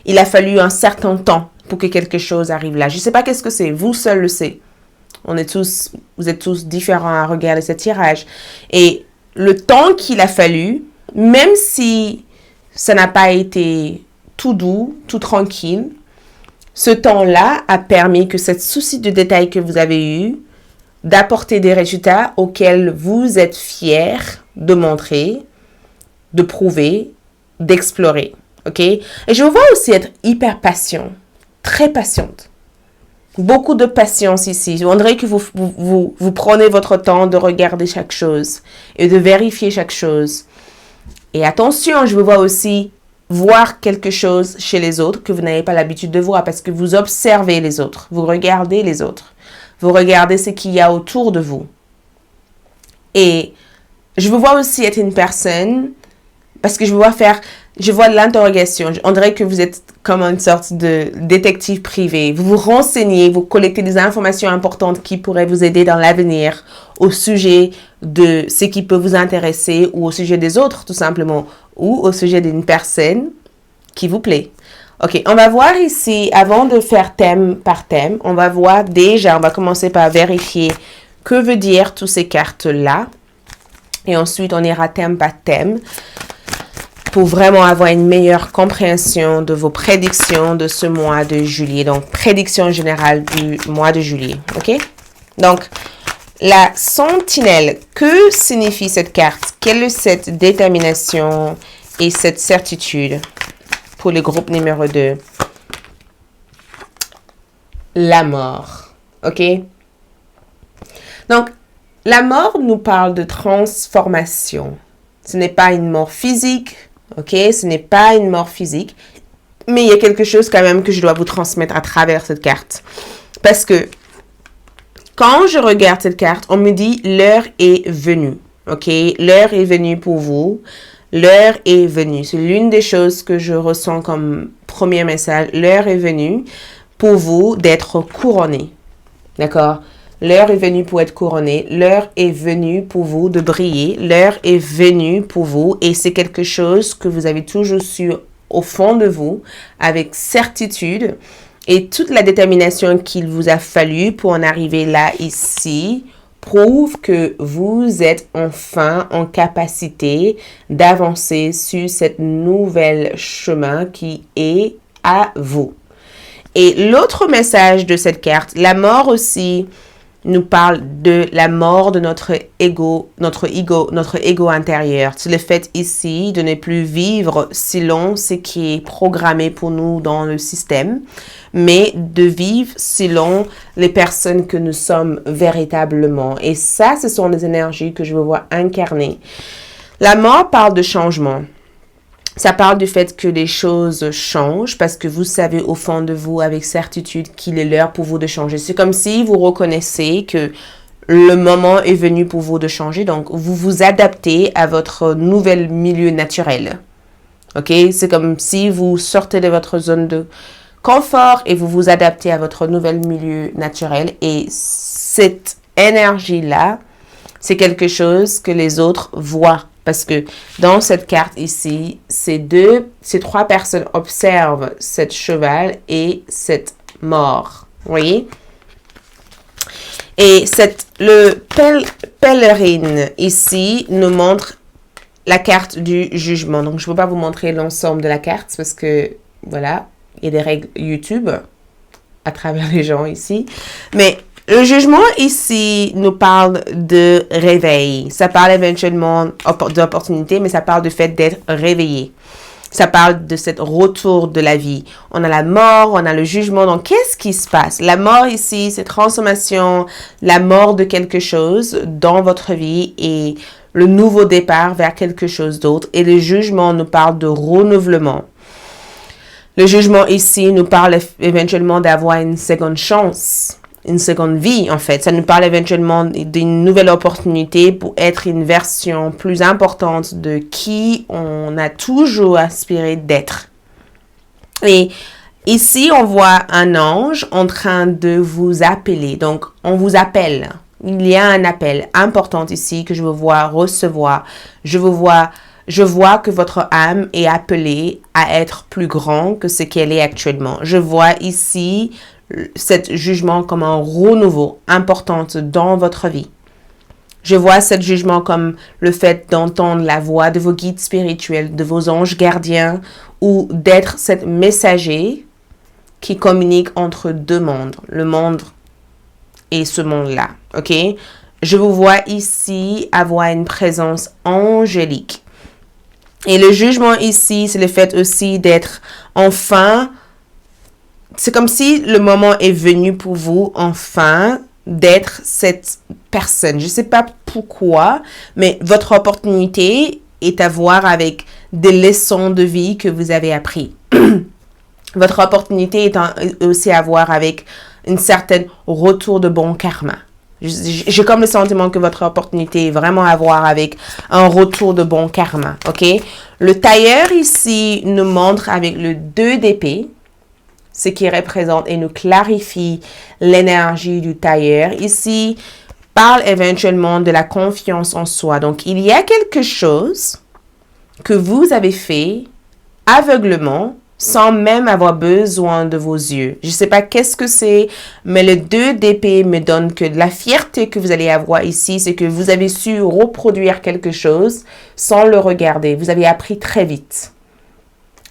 il a fallu un certain temps pour que quelque chose arrive là. Je ne sais pas qu'est-ce que c'est. Vous seul le savez. Vous êtes tous différents à regarder ce tirage. Et le temps qu'il a fallu, même si ça n'a pas été tout doux, tout tranquille, ce temps-là a permis que cette souci de détail que vous avez eu, d'apporter des résultats auxquels vous êtes fiers de montrer, de prouver, d'explorer. OK? Et je vous vois aussi être hyper patient, très patiente. Beaucoup de patience ici. On dirait que vous prenez votre temps de regarder chaque chose et de vérifier chaque chose. Et attention, je vous vois aussi voir quelque chose chez les autres que vous n'avez pas l'habitude de voir parce que vous observez les autres, vous regardez les autres, vous regardez ce qu'il y a autour de vous. Et je vous vois aussi être une personne, parce que je vois de l'interrogation. On dirait que vous êtes comme une sorte de détective privé. Vous vous renseignez, vous collectez des informations importantes qui pourraient vous aider dans l'avenir au sujet de ce qui peut vous intéresser ou au sujet des autres, tout simplement, ou au sujet d'une personne qui vous plaît. OK, on va voir ici, avant de faire thème par thème, on va commencer par vérifier que veut dire toutes ces cartes-là. Et ensuite, on ira thème par thème pour vraiment avoir une meilleure compréhension de vos prédictions de ce mois de juillet. Donc, prédiction générale du mois de juillet. OK? Donc, la sentinelle, que signifie cette carte? Quelle est cette détermination et cette certitude pour le groupe numéro 2? La mort. OK? Donc, la mort nous parle de transformation. Ce n'est pas une mort physique. OK? Ce n'est pas une mort physique. Mais il y a quelque chose quand même que je dois vous transmettre à travers cette carte. Parce que quand je regarde cette carte, on me dit l'heure est venue. OK? L'heure est venue pour vous. L'heure est venue. C'est l'une des choses que je ressens comme premier message. L'heure est venue pour vous d'être couronné. D'accord? L'heure est venue pour être couronné. L'heure est venue pour vous de briller. L'heure est venue pour vous. Et c'est quelque chose que vous avez toujours su au fond de vous, avec certitude. Et toute la détermination qu'il vous a fallu pour en arriver là, ici, prouve que vous êtes enfin en capacité d'avancer sur cette nouvelle chemin qui est à vous. Et l'autre message de cette carte, la mort aussi, nous parle de la mort de notre ego intérieur. C'est le fait ici de ne plus vivre selon ce qui est programmé pour nous dans le système, mais de vivre selon les personnes que nous sommes véritablement. Et ça, ce sont les énergies que je veux voir incarner. La mort parle de changement. Ça parle du fait que les choses changent parce que vous savez au fond de vous avec certitude qu'il est l'heure pour vous de changer. C'est comme si vous reconnaissez que le moment est venu pour vous de changer. Donc, vous vous adaptez à votre nouvel milieu naturel. OK? C'est comme si vous sortez de votre zone de confort et vous vous adaptez à votre nouvel milieu naturel. Et cette énergie-là, c'est quelque chose que les autres voient. Parce que dans cette carte ici, ces trois personnes observent cette cheval et cette mort. Vous voyez? Et le pèlerine ici nous montre la carte du jugement. Donc, je ne peux pas vous montrer l'ensemble de la carte parce que, voilà, Il y a des règles YouTube à travers les gens ici. Mais le jugement ici nous parle de réveil. Ça parle éventuellement d'opportunité, mais ça parle du fait d'être réveillé. Ça parle de ce retour de la vie. On a la mort, on a le jugement. Donc, qu'est-ce qui se passe? La mort ici, c'est transformation, la mort de quelque chose dans votre vie et le nouveau départ vers quelque chose d'autre. Et le jugement nous parle de renouvellement. Le jugement ici nous parle éventuellement d'avoir une seconde chance, une seconde vie en fait. Ça nous parle éventuellement d'une nouvelle opportunité pour être une version plus importante de qui on a toujours aspiré d'être. Et ici, on voit un ange en train de vous appeler. Donc, on vous appelle. Il y a un appel important ici que je veux voir recevoir. Je vois que votre âme est appelée à être plus grand que ce qu'elle est actuellement. Je vois ici cet jugement comme un renouveau important dans votre vie. Je vois cet jugement comme le fait d'entendre la voix de vos guides spirituels, de vos anges gardiens ou d'être cet messager qui communique entre deux mondes, le monde et ce monde-là. Ok? Je vous vois ici avoir une présence angélique. Et le jugement ici, c'est le fait aussi d'être enfin, c'est comme si le moment est venu pour vous enfin d'être cette personne. Je ne sais pas pourquoi, mais votre opportunité est à voir avec des leçons de vie que vous avez appris. Votre opportunité est aussi à voir avec une certaine retour de bon karma. J'ai comme le sentiment que votre opportunité est vraiment à voir avec un retour de bon karma, ok? Le tailleur ici nous montre avec le 2 d'épée, ce qui représente et nous clarifie l'énergie du tailleur. Ici, parle éventuellement de la confiance en soi. Donc, il y a quelque chose que vous avez fait aveuglement, sans même avoir besoin de vos yeux. Je ne sais pas qu'est-ce que c'est, mais le 2 d'épée me donne que la fierté que vous allez avoir ici, c'est que vous avez su reproduire quelque chose sans le regarder. Vous avez appris très vite.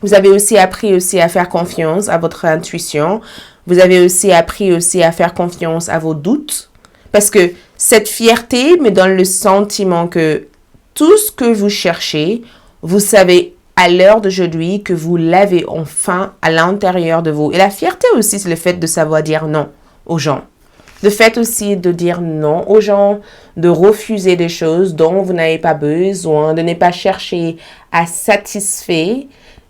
Vous avez aussi appris à faire confiance à votre intuition. Vous avez aussi appris à faire confiance à vos doutes. Parce que cette fierté me donne le sentiment que tout ce que vous cherchez, vous savez à l'heure d'aujourd'hui que vous l'avez enfin à l'intérieur de vous. Et la fierté aussi, c'est le fait de savoir dire non aux gens. Le fait aussi de dire non aux gens, de refuser des choses dont vous n'avez pas besoin, de ne pas chercher à satisfaire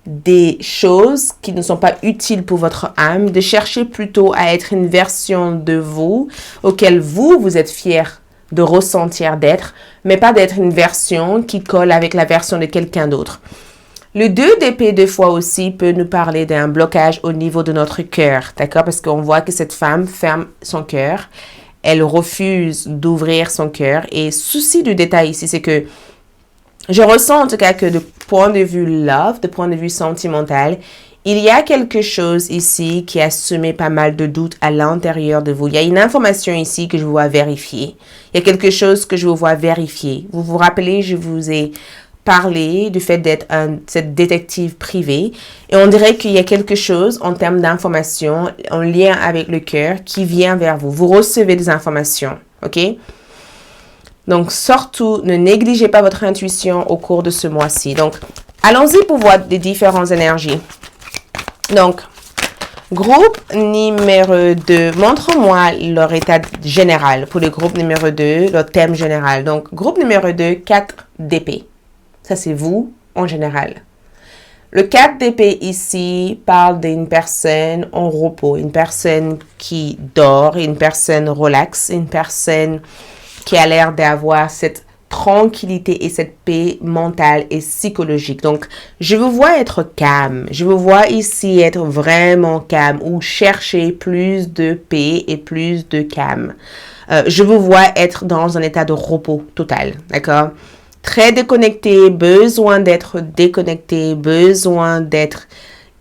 des choses qui ne sont pas utiles pour votre âme, de chercher plutôt à être une version de vous auquel vous êtes fier de ressentir d'être, mais pas d'être une version qui colle avec la version de quelqu'un d'autre. Le 2 d'épée, des fois aussi, peut nous parler d'un blocage au niveau de notre cœur, d'accord? Parce qu'on voit que cette femme ferme son cœur, elle refuse d'ouvrir son cœur. Et souci du détail ici, c'est que je ressens en tout cas que de point de vue love, de point de vue sentimental, il y a quelque chose ici qui a semé pas mal de doutes à l'intérieur de vous. Il y a une information ici que je vous vois vérifier. Il y a quelque chose que je vous vois vérifier. Vous vous rappelez, je vous ai parler du fait d'être cette détective privée et on dirait qu'il y a quelque chose en termes d'informations en lien avec le cœur qui vient vers vous. Vous recevez des informations, ok? Donc, surtout, ne négligez pas votre intuition au cours de ce mois-ci. Donc, allons-y pour voir des différentes énergies. Donc, groupe numéro 2, montre-moi leur état général pour le groupe numéro 2, leur thème général. Donc, groupe numéro 2, 4 d'épée. Ça, c'est vous en général. Le 4 d'épée ici parle d'une personne en repos, une personne qui dort, une personne relaxe, une personne qui a l'air d'avoir cette tranquillité et cette paix mentale et psychologique. Donc, je vous vois être calme. Je vous vois ici être vraiment calme ou chercher plus de paix et plus de calme. Je vous vois être dans un état de repos total, d'accord? Très déconnecté, besoin d'être déconnecté, besoin d'être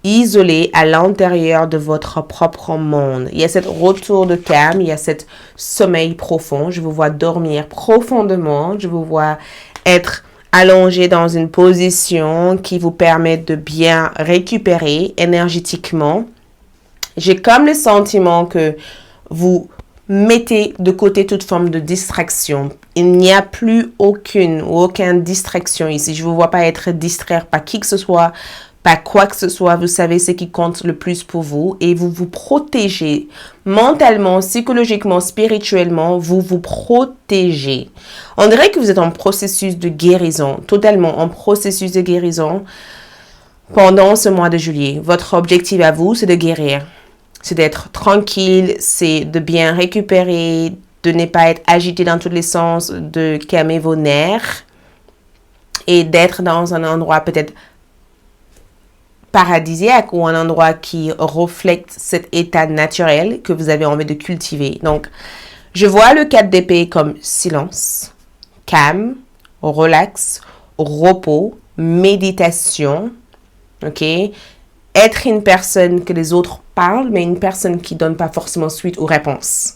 isolé à l'intérieur de votre propre monde. Il y a ce retour de calme, il y a ce sommeil profond. Je vous vois dormir profondément, je vous vois être allongé dans une position qui vous permet de bien récupérer énergétiquement. J'ai comme le sentiment que vous mettez de côté toute forme de distraction. Il n'y a plus aucune distraction ici. Je ne vous vois pas être distrait par qui que ce soit, pas quoi que ce soit. Vous savez ce qui compte le plus pour vous et vous vous protégez mentalement, psychologiquement, spirituellement. Vous vous protégez. On dirait que vous êtes en processus de guérison, totalement en processus de guérison pendant ce mois de juillet. Votre objectif à vous, c'est de guérir. C'est d'être tranquille, c'est de bien récupérer, de ne pas être agité dans tous les sens, de calmer vos nerfs et d'être dans un endroit peut-être paradisiaque ou un endroit qui reflète cet état naturel que vous avez envie de cultiver. Donc, je vois le 4 d'épée comme silence, calme, relax, repos, méditation, ok? Être une personne que les autres parlent, mais une personne qui ne donne pas forcément suite aux réponses.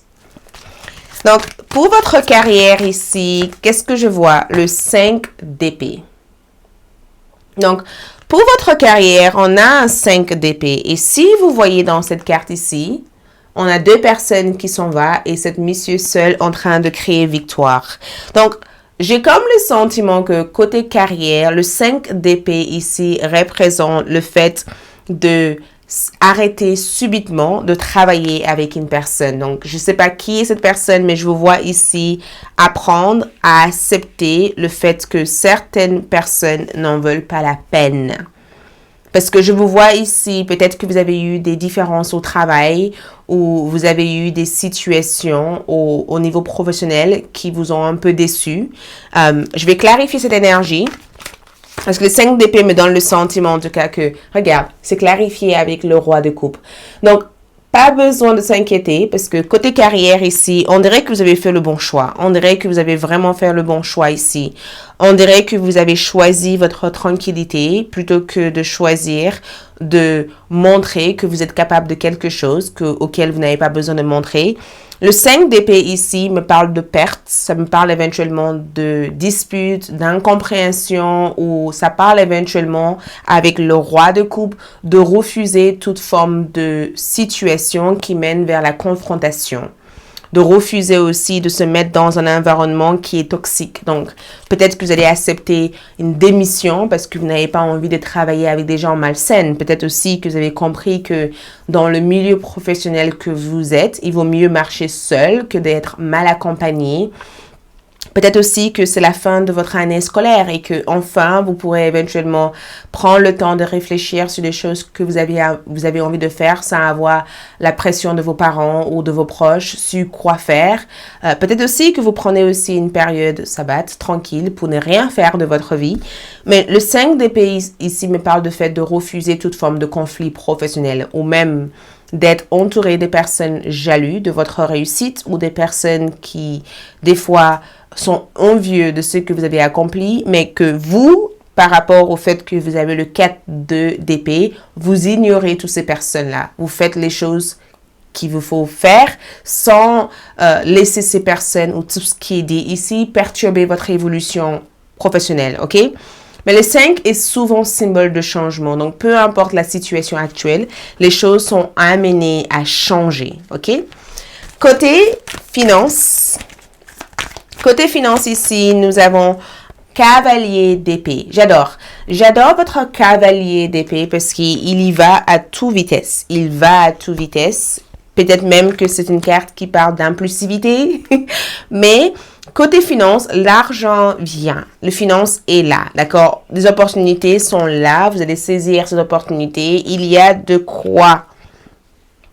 Donc, pour votre carrière ici, qu'est-ce que je vois? Le 5 d'épée. Donc, pour votre carrière, on a un 5 d'épée. Et si vous voyez dans cette carte ici, on a 2 personnes qui s'en vont et cette monsieur seul en train de créer victoire. Donc, j'ai comme le sentiment que côté carrière, le 5 d'épée ici représente le fait de arrêter subitement de travailler avec une personne. Donc, je ne sais pas qui est cette personne, mais je vous vois ici apprendre à accepter le fait que certaines personnes n'en veulent pas la peine. Parce que je vous vois ici, peut-être que vous avez eu des différences au travail ou vous avez eu des situations au niveau professionnel qui vous ont un peu déçu. Je vais clarifier cette énergie. Parce que le 5 d'épée me donne le sentiment, en tout cas, que, regarde, c'est clarifié avec le roi de coupe. Donc, pas besoin de s'inquiéter parce que côté carrière ici, on dirait que vous avez fait le bon choix. On dirait que vous avez vraiment fait le bon choix ici. On dirait que vous avez choisi votre tranquillité plutôt que de choisir de montrer que vous êtes capable de quelque chose auquel vous n'avez pas besoin de montrer. Le 5 d'épée ici me parle de perte, ça me parle éventuellement de dispute, d'incompréhension ou ça parle éventuellement avec le roi de coupe de refuser toute forme de situation qui mène vers la confrontation. De refuser aussi de se mettre dans un environnement qui est toxique. Donc, peut-être que vous allez accepter une démission parce que vous n'avez pas envie de travailler avec des gens malsains. Peut-être aussi que vous avez compris que dans le milieu professionnel que vous êtes, il vaut mieux marcher seul que d'être mal accompagné. Peut-être aussi que c'est la fin de votre année scolaire et que enfin vous pourrez éventuellement prendre le temps de réfléchir sur les choses que vous avez envie de faire sans avoir la pression de vos parents ou de vos proches sur quoi faire. Peut-être aussi que vous prenez aussi une période sabbat tranquille pour ne rien faire de votre vie. Mais le 5 d'épée ici me parle de fait de refuser toute forme de conflit professionnel ou même d'être entouré des personnes jalouses de votre réussite ou des personnes qui, des fois, sont envieux de ce que vous avez accompli, mais que vous, par rapport au fait que vous avez le 4 d'épée, vous ignorez toutes ces personnes-là. Vous faites les choses qu'il vous faut faire sans laisser ces personnes ou tout ce qui est dit ici perturber votre évolution professionnelle, ok? Mais le 5 est souvent symbole de changement. Donc, peu importe la situation actuelle, les choses sont amenées à changer. OK? Côté finance ici, nous avons cavalier d'épée. J'adore votre cavalier d'épée parce qu'il y va à toute vitesse. Il va à toute vitesse. Peut-être même que c'est une carte qui parle d'impulsivité. Mais côté finance, l'argent vient. Le finance est là, d'accord? Les opportunités sont là. Vous allez saisir ces opportunités. Il y a de quoi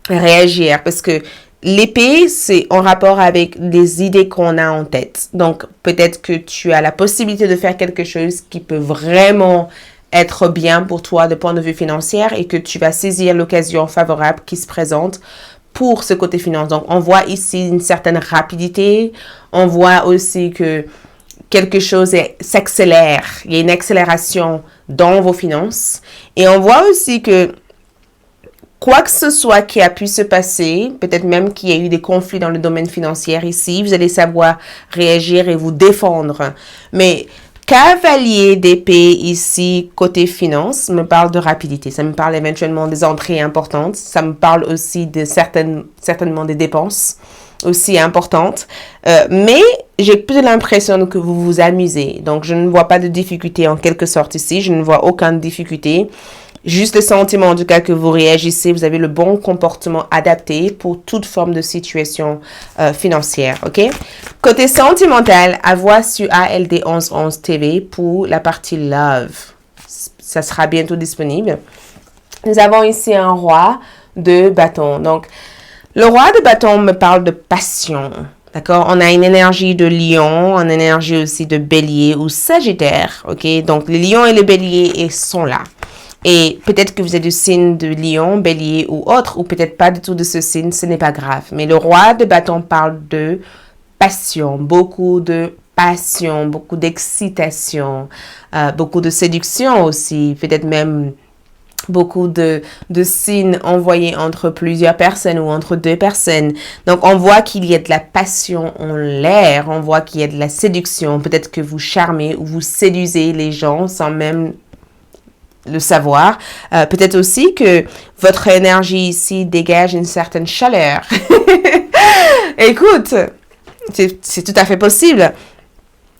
réagir parce que l'épée, c'est en rapport avec les idées qu'on a en tête. Donc, peut-être que tu as la possibilité de faire quelque chose qui peut vraiment être bien pour toi de point de vue financier et que tu vas saisir l'occasion favorable qui se présente pour ce côté finance. Donc, on voit ici une certaine rapidité. On voit aussi que quelque chose s'accélère. Il y a une accélération dans vos finances. Et on voit aussi que quoi que ce soit qui a pu se passer, peut-être même qu'il y a eu des conflits dans le domaine financier ici, vous allez savoir réagir et vous défendre. Mais cavalier d'épée ici, côté finance, me parle de rapidité. Ça me parle éventuellement des entrées importantes. Ça me parle aussi de certainement des dépenses aussi importantes. Mais j'ai plus l'impression que vous vous amusez. Donc, je ne vois pas de difficulté en quelque sorte ici. Je ne vois aucune difficulté. Juste le sentiment, en tout cas, que vous réagissez, vous avez le bon comportement adapté pour toute forme de situation financière, ok? Côté sentimental, à voix sur ALD 1111 TV pour la partie Love. Ça sera bientôt disponible. Nous avons ici un roi de bâton. Donc, le roi de bâton me parle de passion. D'accord? On a une énergie de lion, une énergie aussi de bélier ou sagittaire, ok? Donc, les lions et les béliers sont là. Et peut-être que vous êtes du signe de lion, bélier ou autre, ou peut-être pas du tout de ce signe, ce n'est pas grave. Mais le roi de bâton parle de passion, beaucoup d'excitation, beaucoup de séduction aussi, peut-être même beaucoup de signes envoyés entre plusieurs personnes ou entre deux personnes. Donc, on voit qu'il y a de la passion en l'air, on voit qu'il y a de la séduction, peut-être que vous charmez ou vous séduisez les gens sans même le savoir. Peut-être aussi que votre énergie ici dégage une certaine chaleur. Écoute, c'est tout à fait possible.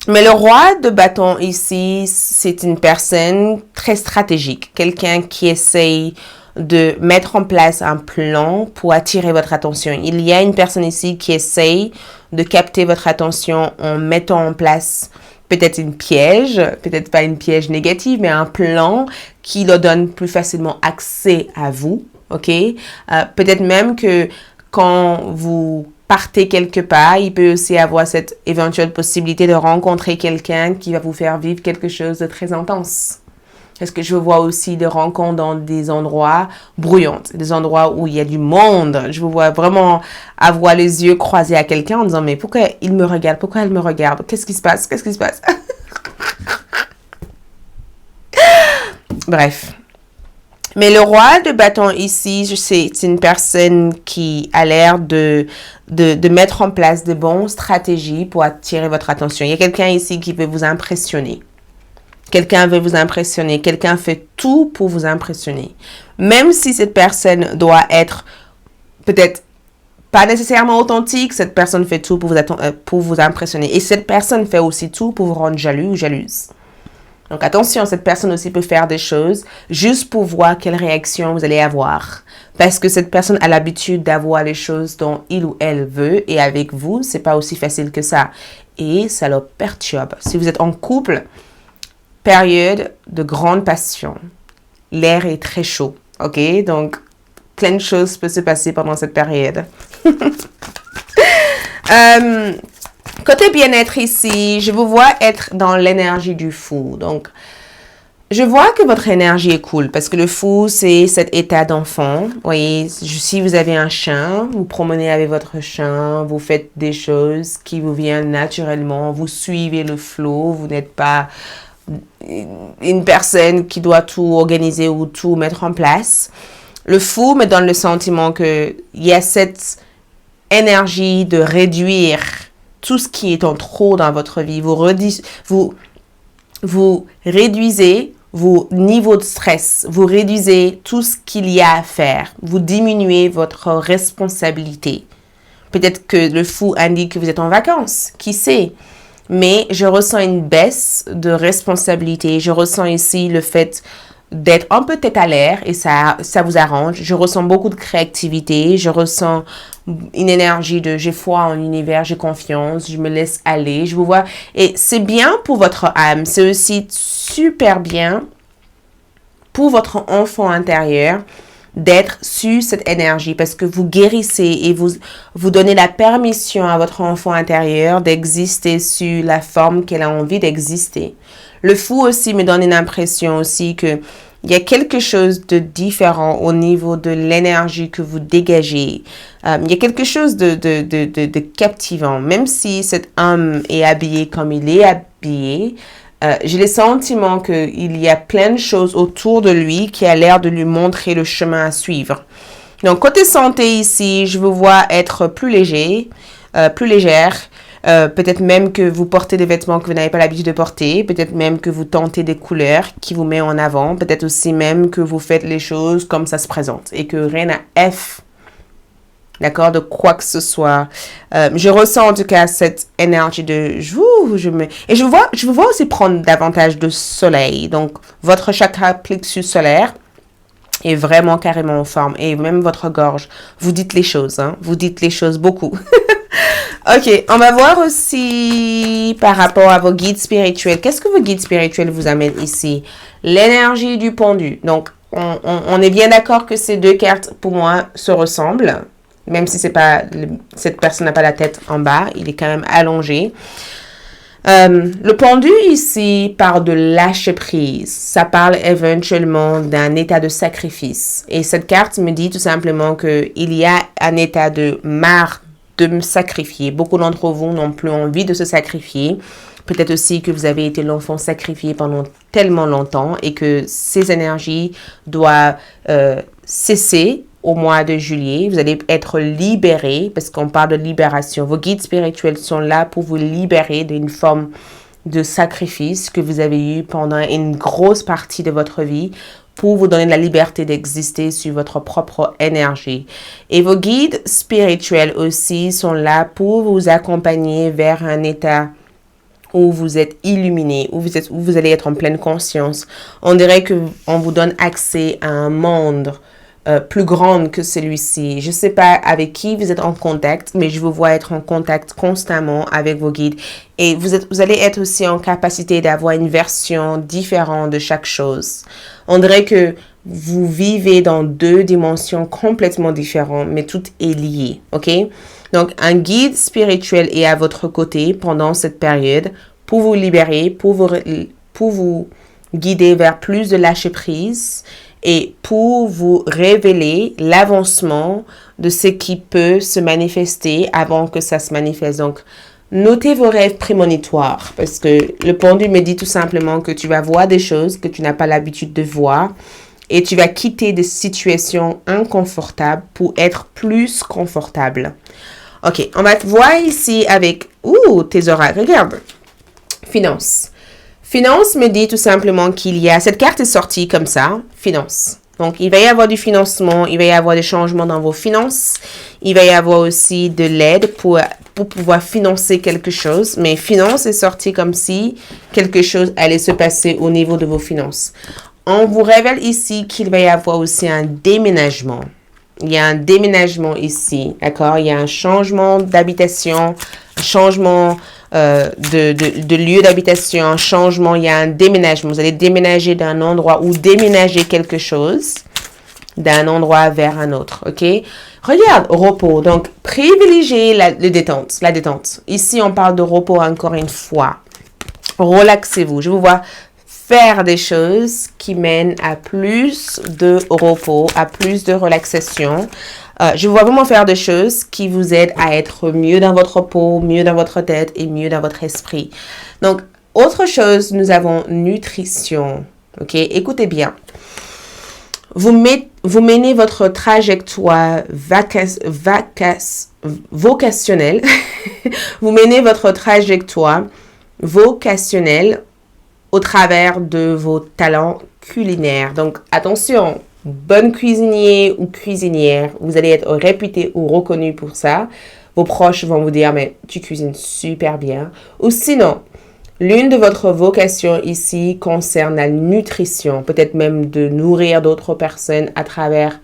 Mais le roi de bâton ici, c'est une personne très stratégique. Quelqu'un qui essaye de mettre en place un plan pour attirer votre attention. Il y a une personne ici qui essaye de capter votre attention en mettant en place peut-être une piège, peut-être pas une piège négative, mais un plan qui leur donne plus facilement accès à vous, ok? Peut-être même que quand vous partez quelque part, il peut aussi avoir cette éventuelle possibilité de rencontrer quelqu'un qui va vous faire vivre quelque chose de très intense. Parce que je vois aussi des rencontres dans des endroits bruyants, des endroits où il y a du monde. Je vous vois vraiment avoir les yeux croisés à quelqu'un en disant « Mais pourquoi il me regarde? Pourquoi elle me regarde? Qu'est-ce qui se passe? Qu'est-ce qui se passe? » Bref. Mais le roi de bâton ici, je sais, c'est une personne qui a l'air de mettre en place de bonnes stratégies pour attirer votre attention. Il y a quelqu'un ici qui veut vous impressionner. Quelqu'un veut vous impressionner. Quelqu'un fait tout pour vous impressionner. Même si cette personne doit être peut-être pas nécessairement authentique, cette personne fait tout pour vous impressionner. Et cette personne fait aussi tout pour vous rendre jaloux ou jalouse. Donc attention, cette personne aussi peut faire des choses juste pour voir quelle réaction vous allez avoir. Parce que cette personne a l'habitude d'avoir les choses dont il ou elle veut. Et avec vous, c'est pas aussi facile que ça. Et ça leur perturbe. Si vous êtes en couple, période de grande passion. L'air est très chaud, ok? Donc, plein de choses peuvent se passer pendant cette période. Côté bien-être ici, je vous vois être dans l'énergie du fou. Donc, je vois que votre énergie est cool parce que le fou, c'est cet état d'enfant. Vous voyez, si vous avez un chien, vous promenez avec votre chien, vous faites des choses qui vous viennent naturellement, vous suivez le flow, vous n'êtes pas une personne qui doit tout organiser ou tout mettre en place. Le fou me donne le sentiment qu'il y a cette énergie de réduire tout ce qui est en trop dans votre vie. Vous réduisez vos niveaux de stress. Vous réduisez tout ce qu'il y a à faire. Vous diminuez votre responsabilité. Peut-être que le fou indique que vous êtes en vacances. Qui sait? Mais je ressens une baisse de responsabilité. Je ressens ici le fait d'être un peu tête à l'air et ça vous arrange. Je ressens beaucoup de créativité. Je ressens une énergie de j'ai foi en l'univers, j'ai confiance, je me laisse aller. Je vous vois. Et c'est bien pour votre âme. C'est aussi super bien pour votre enfant intérieur d'être sur cette énergie parce que vous guérissez et vous donnez la permission à votre enfant intérieur d'exister sur la forme qu'elle a envie d'exister. Le fou aussi me donne une impression aussi que il y a quelque chose de différent au niveau de l'énergie que vous dégagez. Il y a quelque chose de captivant. Même si cet homme est habillé comme il est habillé, j'ai le sentiment qu'il y a plein de choses autour de lui qui a l'air de lui montrer le chemin à suivre. Donc, côté santé ici, je vous vois être plus léger, plus légère. Peut-être même que vous portez des vêtements que vous n'avez pas l'habitude de porter. Peut-être même que vous tentez des couleurs qui vous mettent en avant. Peut-être aussi même que vous faites les choses comme ça se présente et que rien à F, d'accord, de quoi que ce soit. Je ressens en tout cas cette énergie de et je vous vois aussi prendre davantage de soleil. Donc, votre chakra plexus solaire est vraiment carrément en forme. Et même votre gorge. Vous dites les choses, hein. Vous dites les choses beaucoup. Ok, on va voir aussi par rapport à vos guides spirituels. Qu'est-ce que vos guides spirituels vous amènent ici? L'énergie du pendu. Donc, on est bien d'accord que ces deux cartes, pour moi, se ressemblent. Même si cette personne n'a pas la tête en bas, il est quand même allongé. Le pendu ici parle de lâcher prise. Ça parle éventuellement d'un état de sacrifice. Et cette carte me dit tout simplement qu'il y a un état de marre de me sacrifier. Beaucoup d'entre vous n'ont plus envie de se sacrifier. Peut-être aussi que vous avez été l'enfant sacrifié pendant tellement longtemps et que ces énergies doivent cesser au mois de juillet. Vous allez être libéré parce qu'on parle de libération. Vos guides spirituels sont là pour vous libérer d'une forme de sacrifice que vous avez eu pendant une grosse partie de votre vie pour vous donner la liberté d'exister sur votre propre énergie. Et vos guides spirituels aussi sont là pour vous accompagner vers un état où vous êtes illuminé, où vous allez être en pleine conscience. On dirait qu'on vous donne accès à un monde plus grande que celui-ci. Je ne sais pas avec qui vous êtes en contact, mais je vous vois être en contact constamment avec vos guides. Et vous allez être aussi en capacité d'avoir une version différente de chaque chose. On dirait que vous vivez dans deux dimensions complètement différentes, mais tout est lié, ok? Donc, un guide spirituel est à votre côté pendant cette période pour vous libérer, pour vous guider vers plus de lâcher prise et pour vous révéler l'avancement de ce qui peut se manifester avant que ça se manifeste. Donc, notez vos rêves prémonitoires parce que le pendu me dit tout simplement que tu vas voir des choses que tu n'as pas l'habitude de voir et tu vas quitter des situations inconfortables pour être plus confortable. Ok, on va te voir ici avec tes oracles. Regarde. Finance. Finance me dit tout simplement qu'il y a... Cette carte est sortie comme ça. Finance. Donc, il va y avoir du financement. Il va y avoir des changements dans vos finances. Il va y avoir aussi de l'aide pour pouvoir financer quelque chose. Mais finance est sortie comme si quelque chose allait se passer au niveau de vos finances. On vous révèle ici qu'il va y avoir aussi un déménagement. Il y a un déménagement ici, d'accord? Il y a un changement d'habitation, un changement de lieu d'habitation, un changement, il y a un déménagement. Vous allez déménager d'un endroit ou déménager quelque chose d'un endroit vers un autre, ok? Regarde, repos. Donc, privilégiez la détente. Ici, on parle de repos encore une fois. Relaxez-vous. Je vous vois faire des choses qui mènent à plus de repos, à plus de relaxation. Je vous vois vraiment faire des choses qui vous aident à être mieux dans votre peau, mieux dans votre tête et mieux dans votre esprit. Donc, autre chose, nous avons nutrition. Ok, écoutez bien. Vous menez votre trajectoire vocationnelle. Vous menez votre trajectoire vocationnelle au travers de vos talents culinaires. Donc, attention, bonne cuisinier ou cuisinière, vous allez être réputé ou reconnu pour ça. Vos proches vont vous dire, mais tu cuisines super bien. Ou sinon, l'une de votre vocations ici concerne la nutrition, peut-être même de nourrir d'autres personnes à travers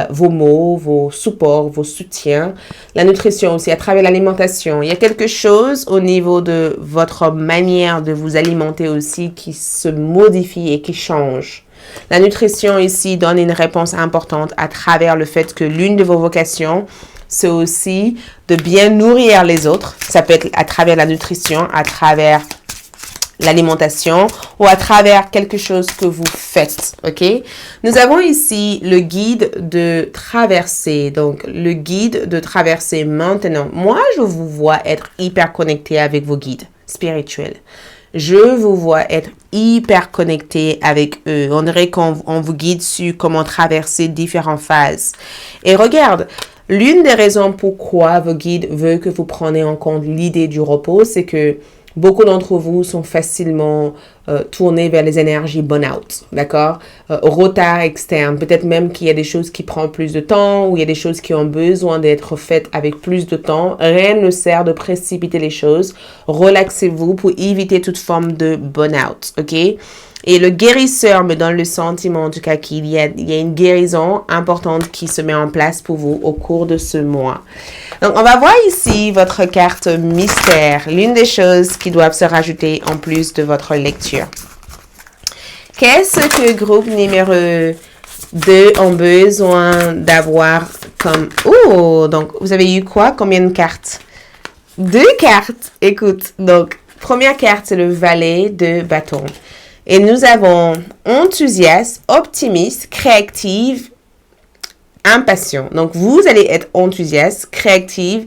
vos mots, vos supports, vos soutiens. La nutrition aussi à travers l'alimentation. Il y a quelque chose au niveau de votre manière de vous alimenter aussi qui se modifie et qui change. La nutrition ici donne une réponse importante à travers le fait que l'une de vos vocations, c'est aussi de bien nourrir les autres. Ça peut être à travers la nutrition, à travers l'alimentation ou à travers quelque chose que vous faites, ok? Nous avons ici le guide de traversée, donc le guide de traversée maintenant. Moi, je vous vois être hyper connecté avec vos guides spirituels. Je vous vois être hyper connecté avec eux. On dirait qu'on vous guide sur comment traverser différentes phases. Et regarde, L'une des raisons pourquoi vos guides veulent que vous preniez en compte l'idée du repos, c'est que beaucoup d'entre vous sont facilement tournés vers les énergies burn-out, d'accord? Retard externe, peut-être même qu'il y a des choses qui prennent plus de temps ou il y a des choses qui ont besoin d'être faites avec plus de temps. Rien ne sert de précipiter les choses. Relaxez-vous pour éviter toute forme de burn-out, ok? Et le guérisseur me donne le sentiment, en tout cas, il y a une guérison importante qui se met en place pour vous au cours de ce mois. Donc, on va voir ici votre carte mystère, l'une des choses qui doivent se rajouter en plus de votre lecture. Qu'est-ce que groupe numéro 2 ont besoin d'avoir comme... Oh, donc, vous avez eu quoi? Combien de cartes? 2 cartes. Écoute, donc, première carte, c'est le valet de bâton. Et nous avons enthousiaste, optimiste, créative, impatient. Donc, vous allez être enthousiaste, créative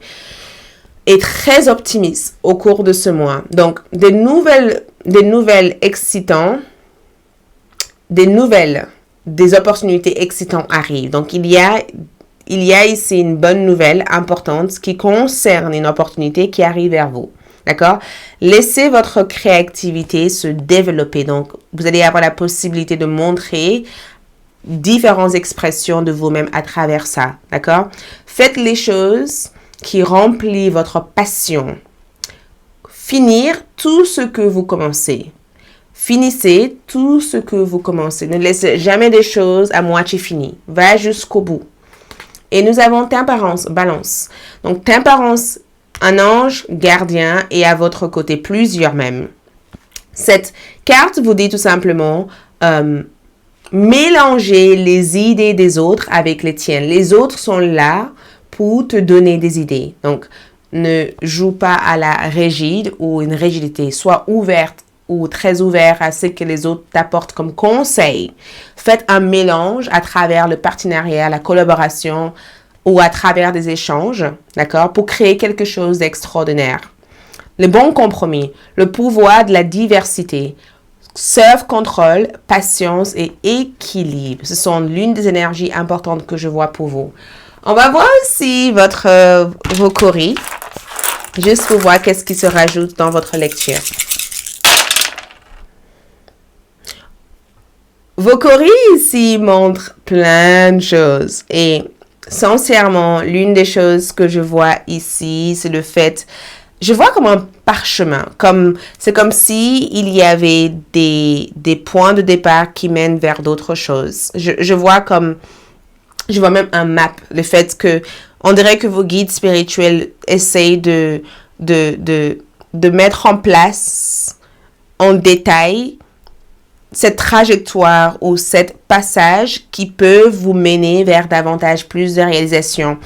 et très optimiste au cours de ce mois. Donc, des nouvelles excitantes, des opportunités excitantes arrivent. Donc, il y a ici une bonne nouvelle importante qui concerne une opportunité qui arrive vers vous. D'accord? Laissez votre créativité se développer. Donc, vous allez avoir la possibilité de montrer différentes expressions de vous-même à travers ça. D'accord? Faites les choses qui remplissent votre passion. Finir tout ce que vous commencez. Finissez tout ce que vous commencez. Ne laissez jamais des choses à moitié finies. Va jusqu'au bout. Et nous avons tempérance, balance. Donc, tempérance, un ange gardien et à votre côté, plusieurs même. Cette carte vous dit tout simplement, mélanger les idées des autres avec les tiennes. Les autres sont là pour te donner des idées. Donc, ne joue pas à la rigide ou une rigidité. Sois ouverte ou très ouvert à ce que les autres t'apportent comme conseil. Faites un mélange à travers le partenariat, la collaboration, ou à travers des échanges, d'accord, pour créer quelque chose d'extraordinaire. Le bon compromis, le pouvoir de la diversité, self-control, patience et équilibre. Ce sont l'une des énergies importantes que je vois pour vous. On va voir aussi vos coris, juste pour voir qu'est-ce qui se rajoute dans votre lecture. Vos coris ici montrent plein de choses et sincèrement, l'une des choses que je vois ici, c'est le fait, je vois comme un parchemin, c'est comme si il y avait des points de départ qui mènent vers d'autres choses. Je vois même un map, le fait que, on dirait que vos guides spirituels essayent de mettre en place en détail cette trajectoire ou cette passage qui peut vous mener vers davantage plus de réalisations.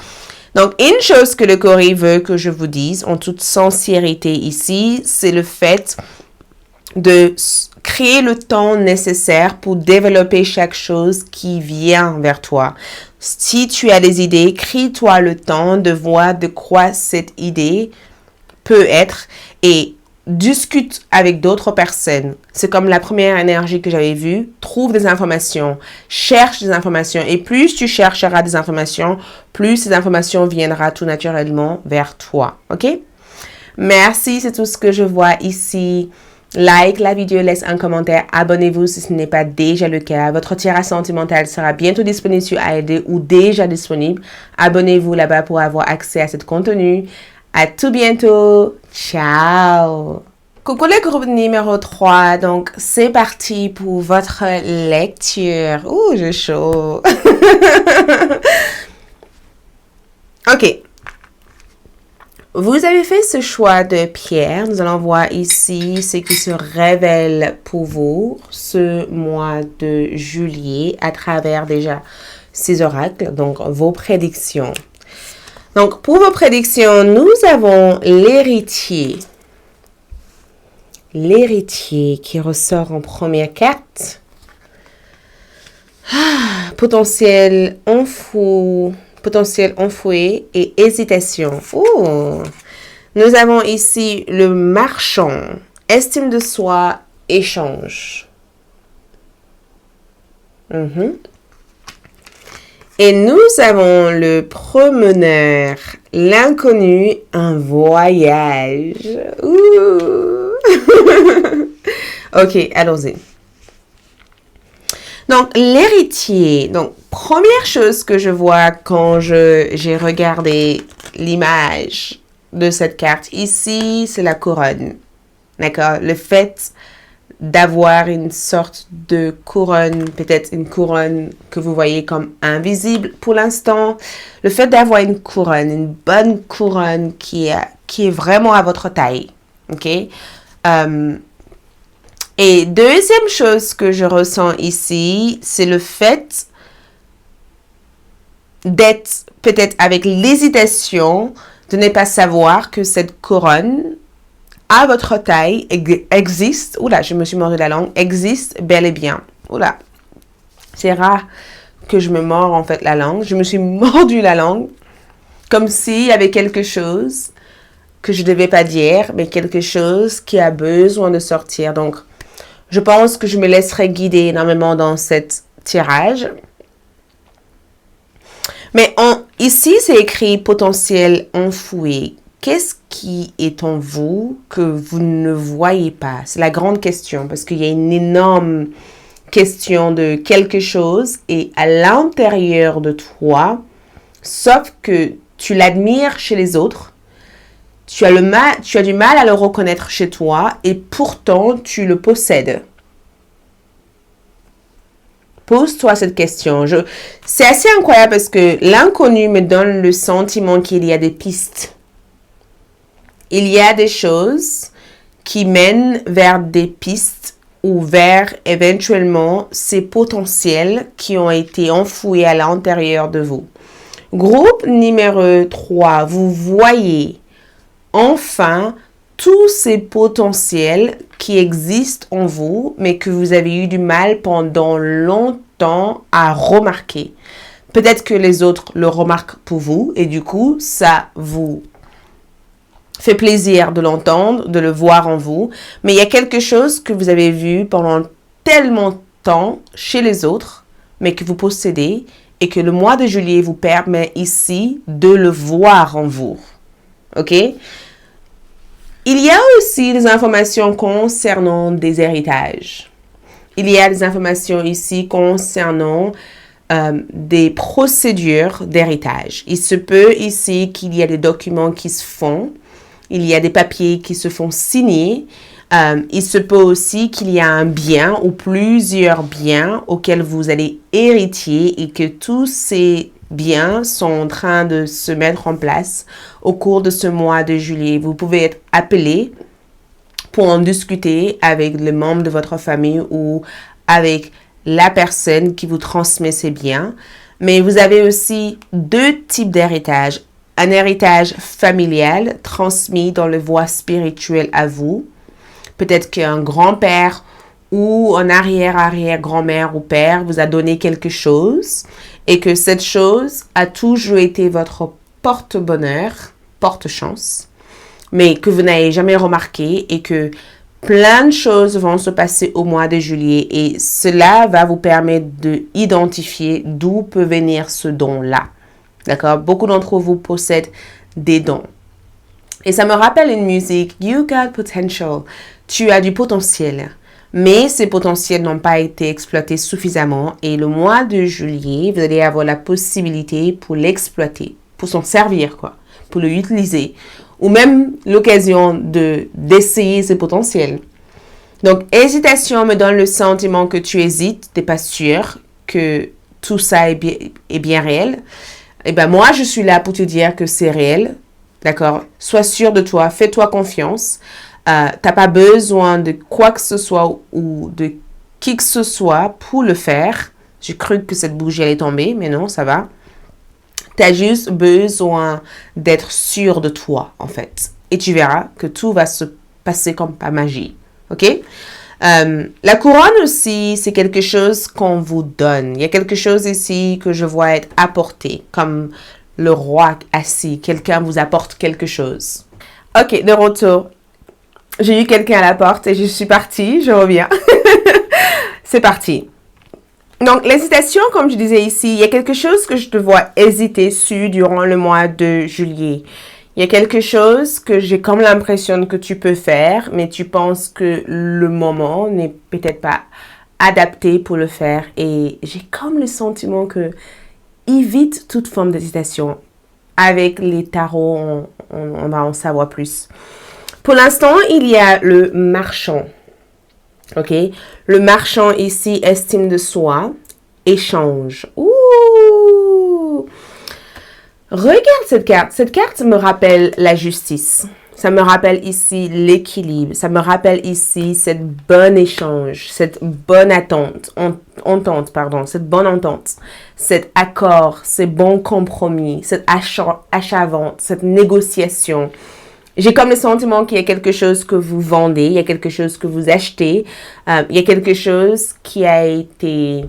Donc, une chose que le Cori veut que je vous dise en toute sincérité ici, c'est le fait de créer le temps nécessaire pour développer chaque chose qui vient vers toi. Si tu as des idées, crée-toi le temps de voir de quoi cette idée peut être et discute avec d'autres personnes. C'est comme la première énergie que j'avais vue. Trouve des informations, cherche des informations. Et plus tu chercheras des informations, plus ces informations viendront tout naturellement vers toi. OK? Merci, c'est tout ce que je vois ici. Like la vidéo, laisse un commentaire, abonnez-vous si ce n'est pas déjà le cas. Votre tirage sentimental sera bientôt disponible sur ALD ou déjà disponible. Abonnez-vous là-bas pour avoir accès à ce contenu. À tout bientôt. Ciao. Coucou le groupe numéro 3. Donc, c'est parti pour votre lecture. Ouh, j'ai chaud. OK. Vous avez fait ce choix de pierre. Nous allons voir ici ce qui se révèle pour vous ce mois de juillet à travers déjà ces oracles, donc vos prédictions. Donc, pour vos prédictions, nous avons l'héritier. L'héritier qui ressort en première carte. Potentiel enfoui et hésitation. Oh. Nous avons ici le marchand. Estime de soi, échange. Et nous avons le promeneur, l'inconnu, un voyage. Ouh. Ok, allons-y. Donc, l'héritier. Donc, première chose que je vois quand j'ai regardé l'image de cette carte ici, c'est la couronne. D'accord? Le fait d'avoir une sorte de couronne, peut-être une couronne que vous voyez comme invisible pour l'instant. Le fait d'avoir une couronne, une bonne couronne qui est vraiment à votre taille. OK? Et deuxième chose que je ressens ici, c'est le fait d'être peut-être avec l'hésitation de ne pas savoir que cette couronne à votre taille existe, oula, je me suis mordu la langue, existe bel et bien. Oula, c'est rare que je me mords en fait la langue. Je me suis mordu la langue comme s'il y avait quelque chose que je ne devais pas dire, mais quelque chose qui a besoin de sortir. Donc, je pense que je me laisserai guider énormément dans cet tirage. Mais ici, c'est écrit potentiel enfoui. Qu'est-ce qui est en vous que vous ne voyez pas? C'est la grande question parce qu'il y a une énorme question de quelque chose et à l'intérieur de toi, sauf que tu l'admires chez les autres, tu as du mal à le reconnaître chez toi et pourtant tu le possèdes. Pose-toi cette question. C'est assez incroyable parce que l'inconnu me donne le sentiment qu'il y a des pistes. Il y a des choses qui mènent vers des pistes ou vers éventuellement ces potentiels qui ont été enfouis à l'intérieur de vous. Groupe numéro 3, vous voyez enfin tous ces potentiels qui existent en vous, mais que vous avez eu du mal pendant longtemps à remarquer. Peut-être que les autres le remarquent pour vous et du coup, ça vous fait plaisir de l'entendre, de le voir en vous. Mais il y a quelque chose que vous avez vu pendant tellement de temps chez les autres, mais que vous possédez et que le mois de juillet vous permet ici de le voir en vous. OK? Il y a aussi des informations concernant des héritages. Il y a des informations ici concernant des procédures d'héritage. Il se peut ici qu'il y ait des documents qui se font. Il y a des papiers qui se font signer. Il se peut aussi qu'il y a un bien ou plusieurs biens auxquels vous allez hériter et que tous ces biens sont en train de se mettre en place au cours de ce mois de juillet. Vous pouvez être appelé pour en discuter avec les membres de votre famille ou avec la personne qui vous transmet ces biens. Mais vous avez aussi deux types d'héritage. Un héritage familial transmis dans le voie spirituelle à vous. Peut-être qu'un grand-père ou un arrière-arrière-grand-mère ou père vous a donné quelque chose et que cette chose a toujours été votre porte-bonheur, porte-chance, mais que vous n'avez jamais remarqué et que plein de choses vont se passer au mois de juillet et cela va vous permettre d'identifier d'où peut venir ce don-là. D'accord? Beaucoup d'entre vous possèdent des dons. Et ça me rappelle une musique, You Got Potential. Tu as du potentiel. Mais ces potentiels n'ont pas été exploités suffisamment. Et le mois de juillet, vous allez avoir la possibilité pour l'exploiter, pour s'en servir, quoi, pour l'utiliser. Ou même l'occasion d'essayer ces potentiels. Donc, hésitation me donne le sentiment que tu hésites, tu n'es pas sûr que tout ça est bien réel. Eh bien, moi, je suis là pour te dire que c'est réel. D'accord? Sois sûr de toi, fais-toi confiance. Tu n'as pas besoin de quoi que ce soit ou de qui que ce soit pour le faire. J'ai cru que cette bougie allait tomber, mais non, ça va. Tu as juste besoin d'être sûr de toi, en fait. Et tu verras que tout va se passer comme par magie. OK? La couronne aussi, c'est quelque chose qu'on vous donne. Il y a quelque chose ici que je vois être apporté, comme le roi assis. Quelqu'un vous apporte quelque chose. OK, de retour. J'ai eu quelqu'un à la porte et je suis partie. Je reviens. C'est parti. Donc, l'hésitation, comme je disais ici, il y a quelque chose que je te vois hésiter sur durant le mois de juillet. Il y a quelque chose que j'ai comme l'impression que tu peux faire, mais tu penses que le moment n'est peut-être pas adapté pour le faire. Et j'ai comme le sentiment que évite toute forme d'hésitation. Avec les tarots, on va en savoir plus. Pour l'instant, il y a le marchand. OK? Le marchand ici, estime de soi, échange. Ouh! Regarde cette carte. Cette carte me rappelle la justice. Ça me rappelle ici l'équilibre. Ça me rappelle ici cette bonne échange, cette bonne cette bonne entente, cet accord, ces bons compromis, cet achat-vente, cette négociation. J'ai comme le sentiment qu'il y a quelque chose que vous vendez, il y a quelque chose que vous achetez, il y a quelque chose qui a été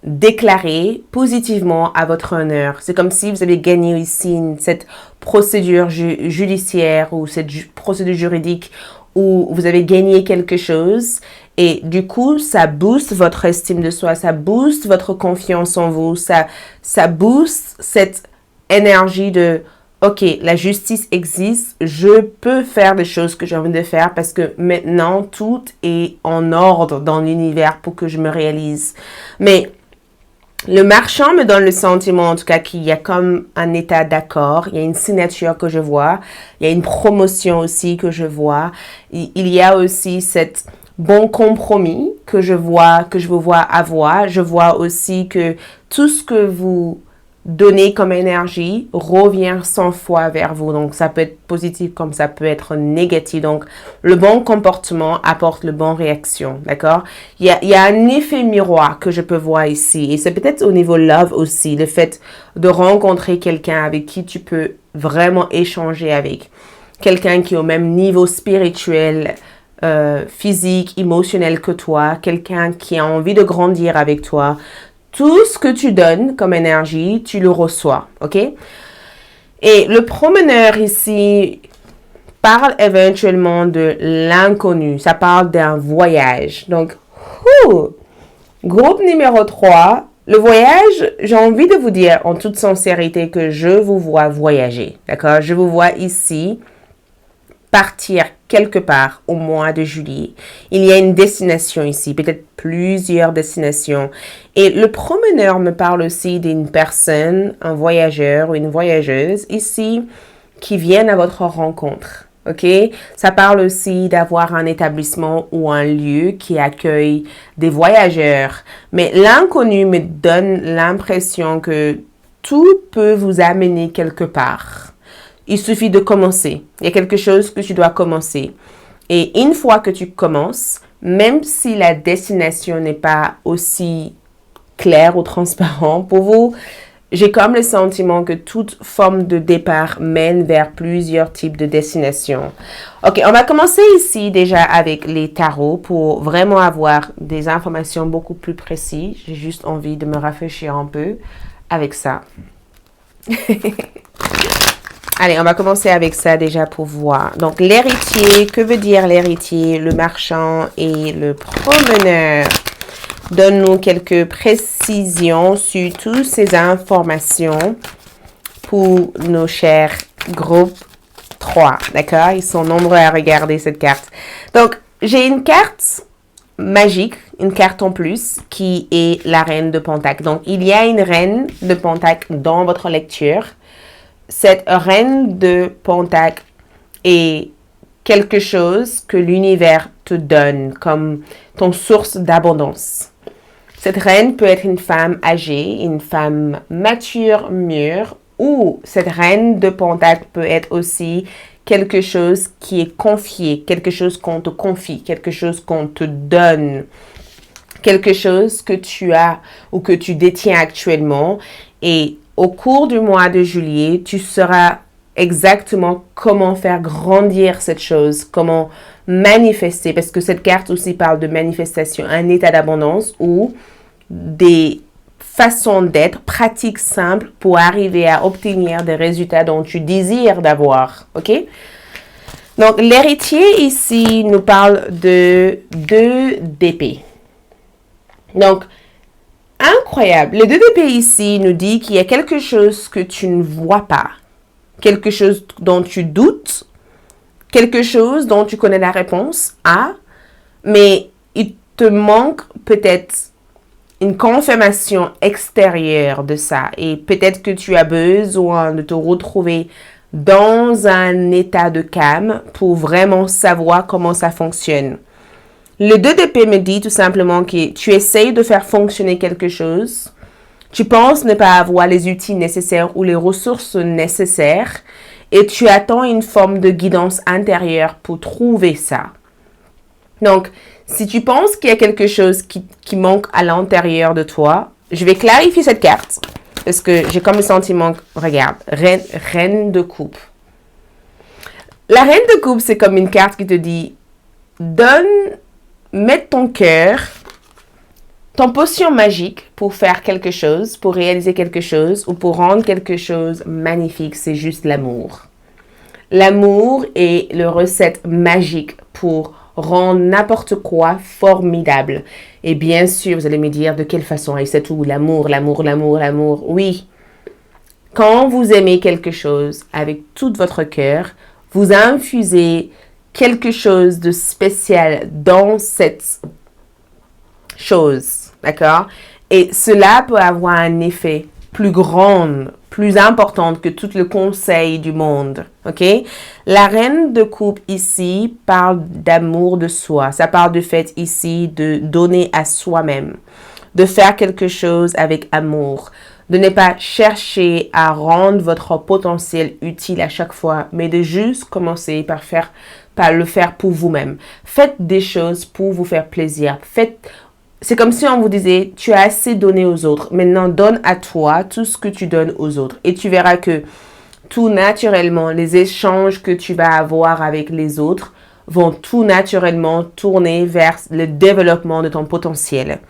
déclaré positivement à votre honneur. C'est comme si vous avez gagné ici cette procédure judiciaire ou cette procédure juridique où vous avez gagné quelque chose et du coup, ça booste votre estime de soi, ça booste votre confiance en vous, ça booste cette énergie de OK, la justice existe, je peux faire des choses que j'ai envie de faire parce que maintenant, tout est en ordre dans l'univers pour que je me réalise. Mais le marchand me donne le sentiment, en tout cas, qu'il y a comme un état d'accord, il y a une signature que je vois, il y a une promotion aussi que je vois, il y a aussi cet bon compromis que je vous vois avoir. Je vois aussi que tout ce que vous donner comme énergie revient 100 fois vers vous. Donc, ça peut être positif comme ça peut être négatif. Donc, le bon comportement apporte le bon réaction. D'accord? Il y a un effet miroir que je peux voir ici. Et c'est peut-être au niveau love aussi. Le fait de rencontrer quelqu'un avec qui tu peux vraiment échanger avec. Quelqu'un qui est au même niveau spirituel, physique, émotionnel que toi. Quelqu'un qui a envie de grandir avec toi. Tout ce que tu donnes comme énergie, tu le reçois, ok? Et le promeneur ici parle éventuellement de l'inconnu. Ça parle d'un voyage. Donc, groupe numéro 3, le voyage, j'ai envie de vous dire en toute sincérité que je vous vois voyager, d'accord? Je vous vois ici partir quelque part au mois de juillet. Il y a une destination ici, peut-être plusieurs destinations. Et le promeneur me parle aussi d'une personne, un voyageur ou une voyageuse ici qui viennent à votre rencontre. OK? Ça parle aussi d'avoir un établissement ou un lieu qui accueille des voyageurs. Mais l'inconnu me donne l'impression que tout peut vous amener quelque part. Il suffit de commencer. Il y a quelque chose que tu dois commencer. Et une fois que tu commences, même si la destination n'est pas aussi claire ou transparente pour vous, j'ai comme le sentiment que toute forme de départ mène vers plusieurs types de destinations. OK, on va commencer ici déjà avec les tarots pour vraiment avoir des informations beaucoup plus précises. J'ai juste envie de me rafraîchir un peu avec ça. Allez, on va commencer avec ça déjà pour voir. Donc, l'héritier, que veut dire l'héritier, le marchand et le promeneur? Donne-nous quelques précisions sur toutes ces informations pour nos chers groupes 3. D'accord? Ils sont nombreux à regarder cette carte. Donc, j'ai une carte magique, une carte en plus, qui est la reine de Pentacle. Donc, il y a une reine de Pentacle dans votre lecture. Cette reine de Pentacle est quelque chose que l'univers te donne comme ton source d'abondance. Cette reine peut être une femme âgée, une femme mature, mûre, ou cette reine de Pentacle peut être aussi quelque chose qui est confié, quelque chose qu'on te confie, quelque chose qu'on te donne, quelque chose que tu as ou que tu détiens actuellement. Et au cours du mois de juillet, tu sauras exactement comment faire grandir cette chose, comment manifester, parce que cette carte aussi parle de manifestation, un état d'abondance ou des façons d'être, pratiques simples pour arriver à obtenir des résultats dont tu désires d'avoir, ok? Donc, l'héritier ici nous parle de 2 d'épée. Donc, incroyable. Le 2 d'épée ici nous dit qu'il y a quelque chose que tu ne vois pas, quelque chose dont tu doutes, quelque chose dont tu connais la réponse à, mais il te manque peut-être une confirmation extérieure de ça. Et peut-être que tu as besoin de te retrouver dans un état de calme pour vraiment savoir comment ça fonctionne. Le 2 d'épée me dit tout simplement que tu essayes de faire fonctionner quelque chose, tu penses ne pas avoir les outils nécessaires ou les ressources nécessaires et tu attends une forme de guidance intérieure pour trouver ça. Donc, si tu penses qu'il y a quelque chose qui manque à l'intérieur de toi, je vais clarifier cette carte parce que j'ai comme le sentiment, regarde, reine de coupe. La reine de coupe, c'est comme une carte qui te dit, mets ton cœur, ton potion magique pour faire quelque chose, pour réaliser quelque chose ou pour rendre quelque chose magnifique, c'est juste l'amour. L'amour est la recette magique pour rendre n'importe quoi formidable. Et bien sûr, vous allez me dire de quelle façon, et c'est tout, l'amour. Oui, quand vous aimez quelque chose avec tout votre cœur, vous infusez quelque chose de spécial dans cette chose, d'accord? Et cela peut avoir un effet plus grand, plus important que tout le conseil du monde, ok? La reine de coupe ici parle d'amour de soi. Ça parle du fait ici de donner à soi-même, de faire quelque chose avec amour, de ne pas chercher à rendre votre potentiel utile à chaque fois, mais de juste commencer par le faire pour vous-même. Faites des choses pour vous faire plaisir. C'est comme si on vous disait, tu as assez donné aux autres. Maintenant, donne à toi tout ce que tu donnes aux autres. Et tu verras que tout naturellement, les échanges que tu vas avoir avec les autres vont tout naturellement tourner vers le développement de ton potentiel.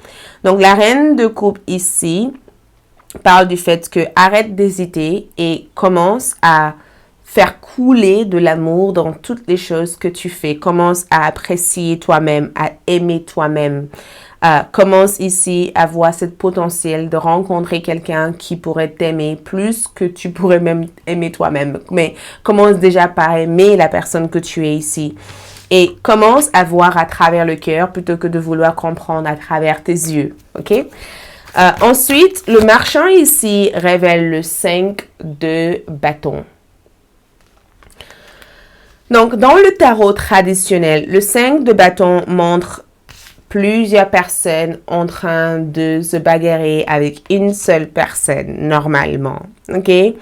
Donc, la reine de coupe ici parle du fait que arrête d'hésiter et commence à faire couler de l'amour dans toutes les choses que tu fais. Commence à apprécier toi-même, à aimer toi-même. Commence ici à voir ce potentiel de rencontrer quelqu'un qui pourrait t'aimer plus que tu pourrais même aimer toi-même. Mais commence déjà par aimer la personne que tu es ici. Et commence à voir à travers le cœur plutôt que de vouloir comprendre à travers tes yeux. OK? Ensuite, le marchand ici révèle le 5 de bâton. Donc, dans le tarot traditionnel, le 5 de bâton montre plusieurs personnes en train de se bagarrer avec une seule personne, normalement. OK? Et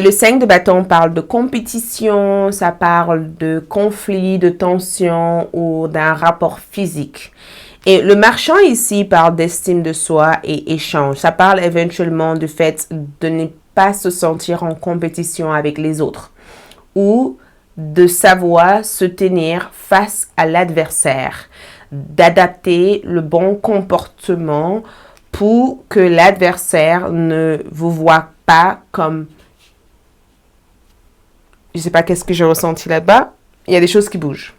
le 5 de bâton parle de compétition, ça parle de conflit, de tension ou d'un rapport physique. Et le marchand ici parle d'estime de soi et échange. Ça parle éventuellement du fait de ne pas se sentir en compétition avec les autres ou de savoir se tenir face à l'adversaire, d'adapter le bon comportement pour que l'adversaire ne vous voit pas comme... Je ne sais pas qu'est-ce que j'ai ressenti là-bas. Il y a des choses qui bougent.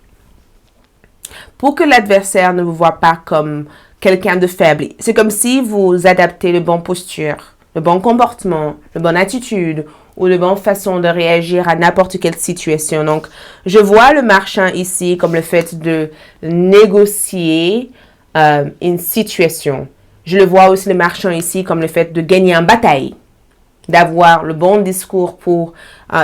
Pour que l'adversaire ne vous voit pas comme quelqu'un de faible. C'est comme si vous adaptez le bon posture, le bon comportement, la bonne attitude ou la bonne façon de réagir à n'importe quelle situation. Donc, je vois le marchand ici comme le fait de négocier une situation. Je le vois aussi le marchand ici comme le fait de gagner une bataille, d'avoir le bon discours pour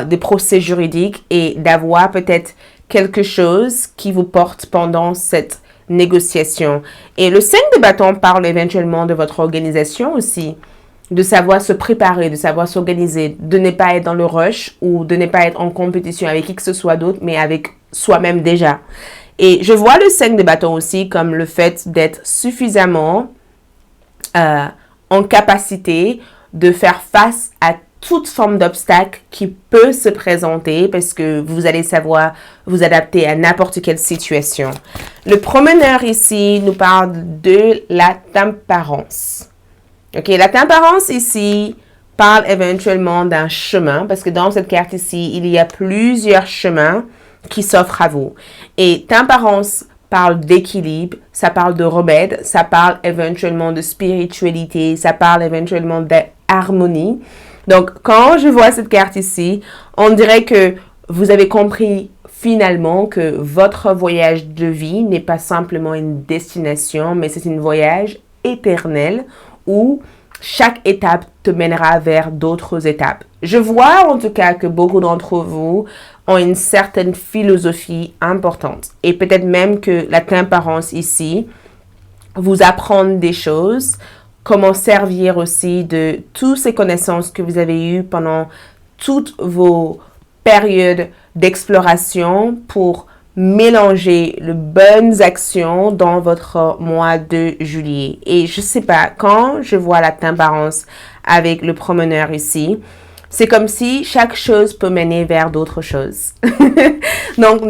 des procès juridiques et d'avoir peut-être quelque chose qui vous porte pendant cette négociation. Et le 5 de bâton parle éventuellement de votre organisation aussi, de savoir se préparer, de savoir s'organiser, de ne pas être dans le rush ou de ne pas être en compétition avec qui que ce soit d'autre, mais avec soi-même déjà. Et je vois le 5 de bâton aussi comme le fait d'être suffisamment en capacité de faire face à toute forme d'obstacle qui peut se présenter parce que vous allez savoir vous adapter à n'importe quelle situation. Le promeneur ici nous parle de la tempérance. Ok, la tempérance ici parle éventuellement d'un chemin parce que dans cette carte ici, il y a plusieurs chemins qui s'offre à vous. Et Temperance parle d'équilibre, ça parle de remède, ça parle éventuellement de spiritualité, ça parle éventuellement d'harmonie. Donc, quand je vois cette carte ici, on dirait que vous avez compris finalement que votre voyage de vie n'est pas simplement une destination, mais c'est un voyage éternel où chaque étape te mènera vers d'autres étapes. Je vois en tout cas que beaucoup d'entre vous ont une certaine philosophie importante et peut-être même que la Temperance ici vous apprend des choses, comment servir aussi de toutes ces connaissances que vous avez eues pendant toutes vos périodes d'exploration pour mélanger les bonnes actions dans votre mois de juillet. Et je sais pas, quand je vois la Temperance avec le promeneur ici, c'est comme si chaque chose peut mener vers d'autres choses. Donc,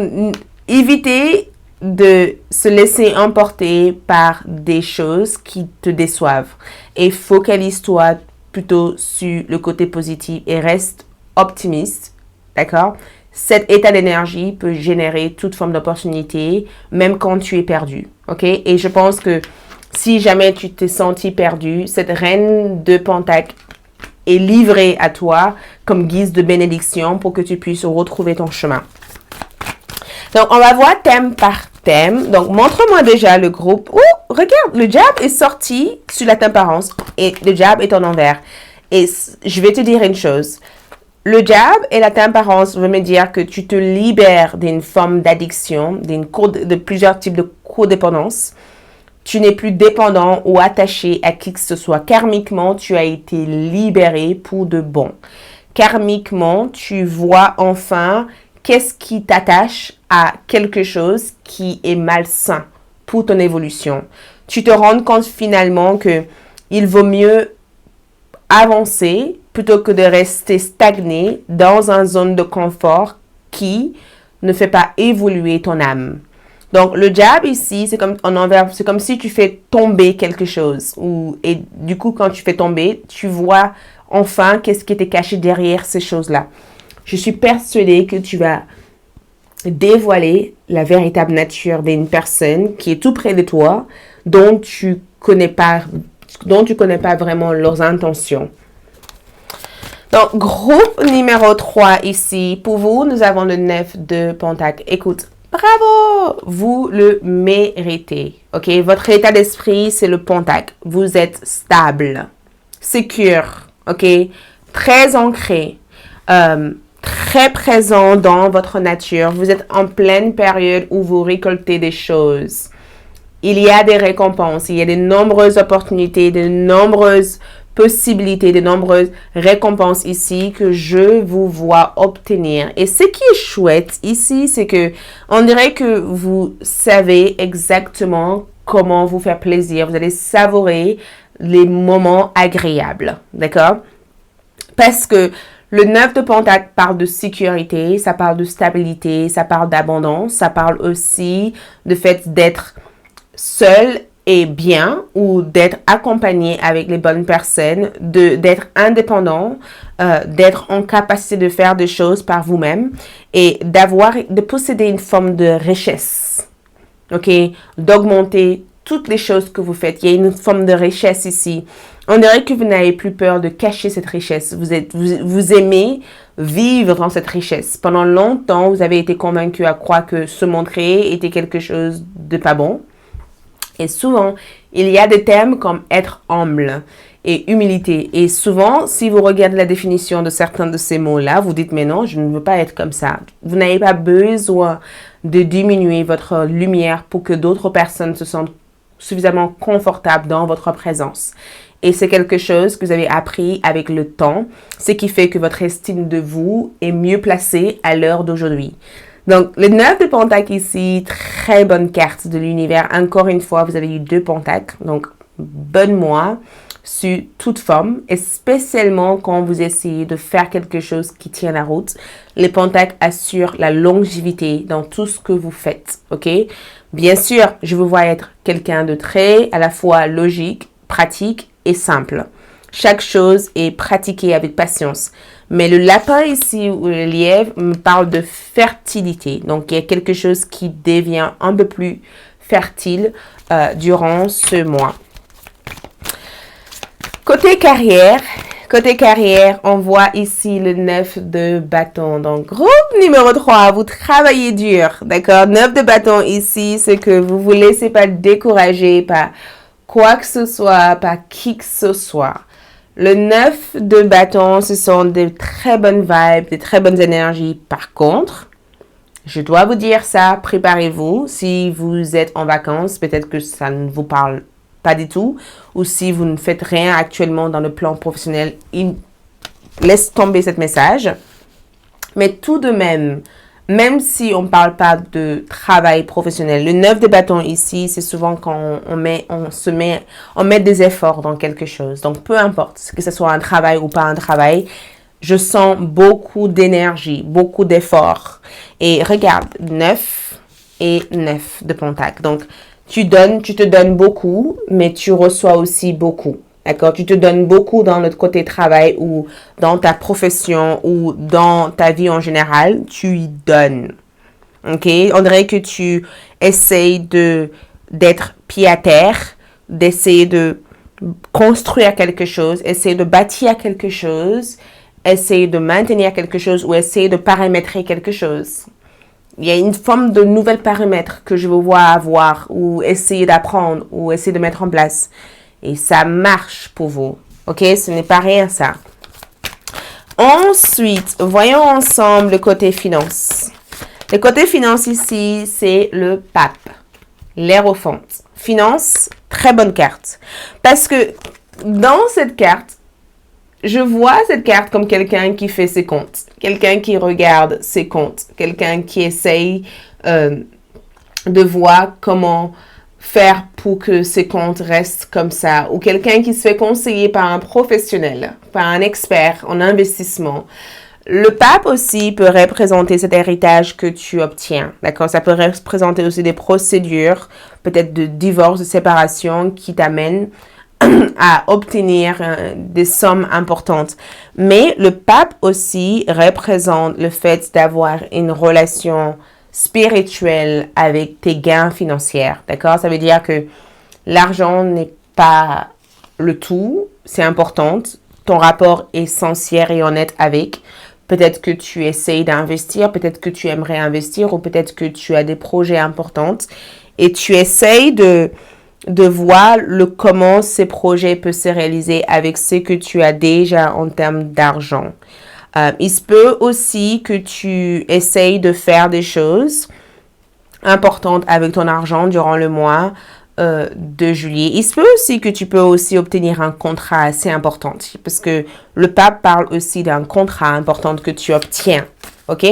évitez de se laisser emporter par des choses qui te déçoivent et focalise-toi plutôt sur le côté positif et reste optimiste, d'accord? Cet état d'énergie peut générer toute forme d'opportunité, même quand tu es perdu, ok? Et je pense que si jamais tu t'es senti perdu, cette reine de Pentacle est livrée à toi comme guise de bénédiction pour que tu puisses retrouver ton chemin. Donc, on va voir thème par thème. Donc, montre-moi déjà le groupe. Oh, regarde, le diable est sorti sur la Temperance et le diable est en envers. Et je vais te dire une chose. Le diable et la Temperance veut me dire que tu te libères d'une forme d'addiction, de plusieurs types de codépendance. Tu n'es plus dépendant ou attaché à qui que ce soit. Karmiquement, tu as été libéré pour de bon. Karmiquement, tu vois enfin qu'est-ce qui t'attache à quelque chose qui est malsain pour ton évolution. Tu te rends compte finalement que il vaut mieux avancer plutôt que de rester stagné dans une zone de confort qui ne fait pas évoluer ton âme. Donc, le diable ici, c'est comme en envers, c'est comme si tu fais tomber quelque chose. Et du coup, quand tu fais tomber, tu vois enfin qu'est-ce qui était caché derrière ces choses-là. Je suis persuadée que tu vas dévoiler la véritable nature d'une personne qui est tout près de toi, dont tu connais pas vraiment leurs intentions. Donc, groupe numéro 3 ici. Pour vous, nous avons le 9 de Pentacle. Écoute, bravo! Vous le méritez. OK? Votre état d'esprit, c'est le Pentacle. Vous êtes stable, sécure, OK? Très ancré, très présent dans votre nature. Vous êtes en pleine période où vous récoltez des choses. Il y a des récompenses, il y a de nombreuses opportunités, de nombreuses possibilités, de nombreuses récompenses ici que je vous vois obtenir. Et ce qui est chouette ici, c'est que on dirait que vous savez exactement comment vous faire plaisir. Vous allez savourer les moments agréables, d'accord? Parce que le 9 de Pentacle parle de sécurité, ça parle de stabilité, ça parle d'abondance, ça parle aussi du fait d'être seul et bien ou d'être accompagné avec les bonnes personnes, d'être indépendant, d'être en capacité de faire des choses par vous-même et de posséder une forme de richesse, ok, d'augmenter toutes les choses que vous faites. Il y a une forme de richesse ici. On dirait que vous n'avez plus peur de cacher cette richesse. Vous aimez vivre dans cette richesse. Pendant longtemps, vous avez été convaincu à croire que se montrer était quelque chose de pas bon. Et souvent, il y a des thèmes comme être humble et humilité. Et souvent, si vous regardez la définition de certains de ces mots-là, vous dites, mais non, je ne veux pas être comme ça. Vous n'avez pas besoin de diminuer votre lumière pour que d'autres personnes se sentent suffisamment confortables dans votre présence. Et c'est quelque chose que vous avez appris avec le temps, ce qui fait que votre estime de vous est mieux placée à l'heure d'aujourd'hui. Donc, le 9 de Pentacle ici, très bonne carte de l'univers. Encore une fois, vous avez eu 2 Pentacles, donc bonne mois sur toute forme, et spécialement quand vous essayez de faire quelque chose qui tient la route. Les Pentacles assurent la longévité dans tout ce que vous faites, ok? Bien sûr, je vous vois être quelqu'un de très à la fois logique, pratique et simple. Chaque chose est pratiquée avec patience. Mais le lapin ici, ou le lièvre, me parle de fertilité. Donc, il y a quelque chose qui devient un peu plus fertile durant ce mois. Côté carrière, on voit ici le 9 de bâton. Donc, groupe numéro 3, vous travaillez dur, d'accord? 9 de bâton ici, c'est que vous ne vous laissez pas décourager par quoi que ce soit, par qui que ce soit. Le 9 de bâton, ce sont de très bonnes vibes, de très bonnes énergies. Par contre, je dois vous dire ça, préparez-vous. Si vous êtes en vacances, peut-être que ça ne vous parle pas du tout. Ou si vous ne faites rien actuellement dans le plan professionnel, laisse tomber ce message. Mais tout de même si on ne parle pas de travail professionnel, le 9 de bâton ici, c'est souvent quand on met des efforts dans quelque chose. Donc, peu importe que ce soit un travail ou pas un travail, je sens beaucoup d'énergie, beaucoup d'efforts. Et regarde, 9 et 9 de pentacle. Donc, tu te donnes beaucoup, mais tu reçois aussi beaucoup. D'accord? Tu te donnes beaucoup dans le côté travail ou dans ta profession ou dans ta vie en général. Tu y donnes. OK? On dirait que tu essayes d'être pied à terre, d'essayer de construire quelque chose, essayer de bâtir quelque chose, essayer de maintenir quelque chose ou essayer de paramétrer quelque chose. Il y a une forme de nouvel paramètre que je veux voir avoir ou essayer d'apprendre ou essayer de mettre en place. Et ça marche pour vous. OK? Ce n'est pas rien, ça. Ensuite, voyons ensemble le côté finance. Le côté finance ici, c'est le pape. L'Hiérophante. Finance, très bonne carte. Parce que dans cette carte, je vois cette carte comme quelqu'un qui fait ses comptes, quelqu'un qui regarde ses comptes, quelqu'un qui essaye de voir comment faire pour que ses comptes restent comme ça, ou quelqu'un qui se fait conseiller par un professionnel, par un expert en investissement. Le pape aussi peut représenter cet héritage que tu obtiens, d'accord? Ça peut représenter aussi des procédures, peut-être de divorce, de séparation qui t'amènent à obtenir des sommes importantes. Mais le pape aussi représente le fait d'avoir une relation spirituelle avec tes gains financiers. D'accord? Ça veut dire que l'argent n'est pas le tout, c'est important. Ton rapport est sincère et honnête avec. Peut-être que tu essayes d'investir, peut-être que tu aimerais investir ou peut-être que tu as des projets importants et tu essayes de voir comment ces projets peuvent se réaliser avec ce que tu as déjà en termes d'argent. Il se peut aussi que tu essayes de faire des choses importantes avec ton argent durant le mois de juillet. Il se peut aussi que tu peux aussi obtenir un contrat assez important parce que le pape parle aussi d'un contrat important que tu obtiens. OK?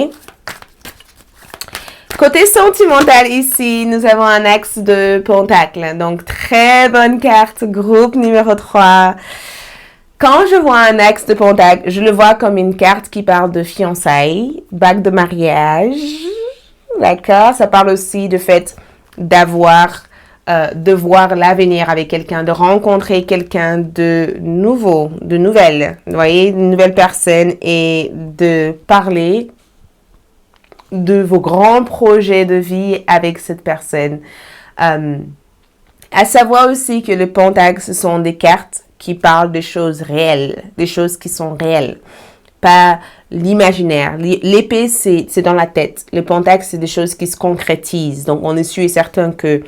Côté sentimental ici, nous avons un axe de pentacle. Donc, très bonne carte, groupe numéro 3. Quand je vois un axe de pentacle, je le vois comme une carte qui parle de fiançailles, bague de mariage. D'accord? Ça parle aussi du fait de voir l'avenir avec quelqu'un, de rencontrer quelqu'un de nouveau, de nouvelle. Vous voyez, une nouvelle personne et de parler de vos grands projets de vie avec cette personne. À savoir aussi que le pentacle, ce sont des cartes qui parlent de choses réelles, des choses qui sont réelles, pas l'imaginaire. L'épée, c'est dans la tête. Le pentacle, c'est des choses qui se concrétisent. Donc, on est sûr et certain que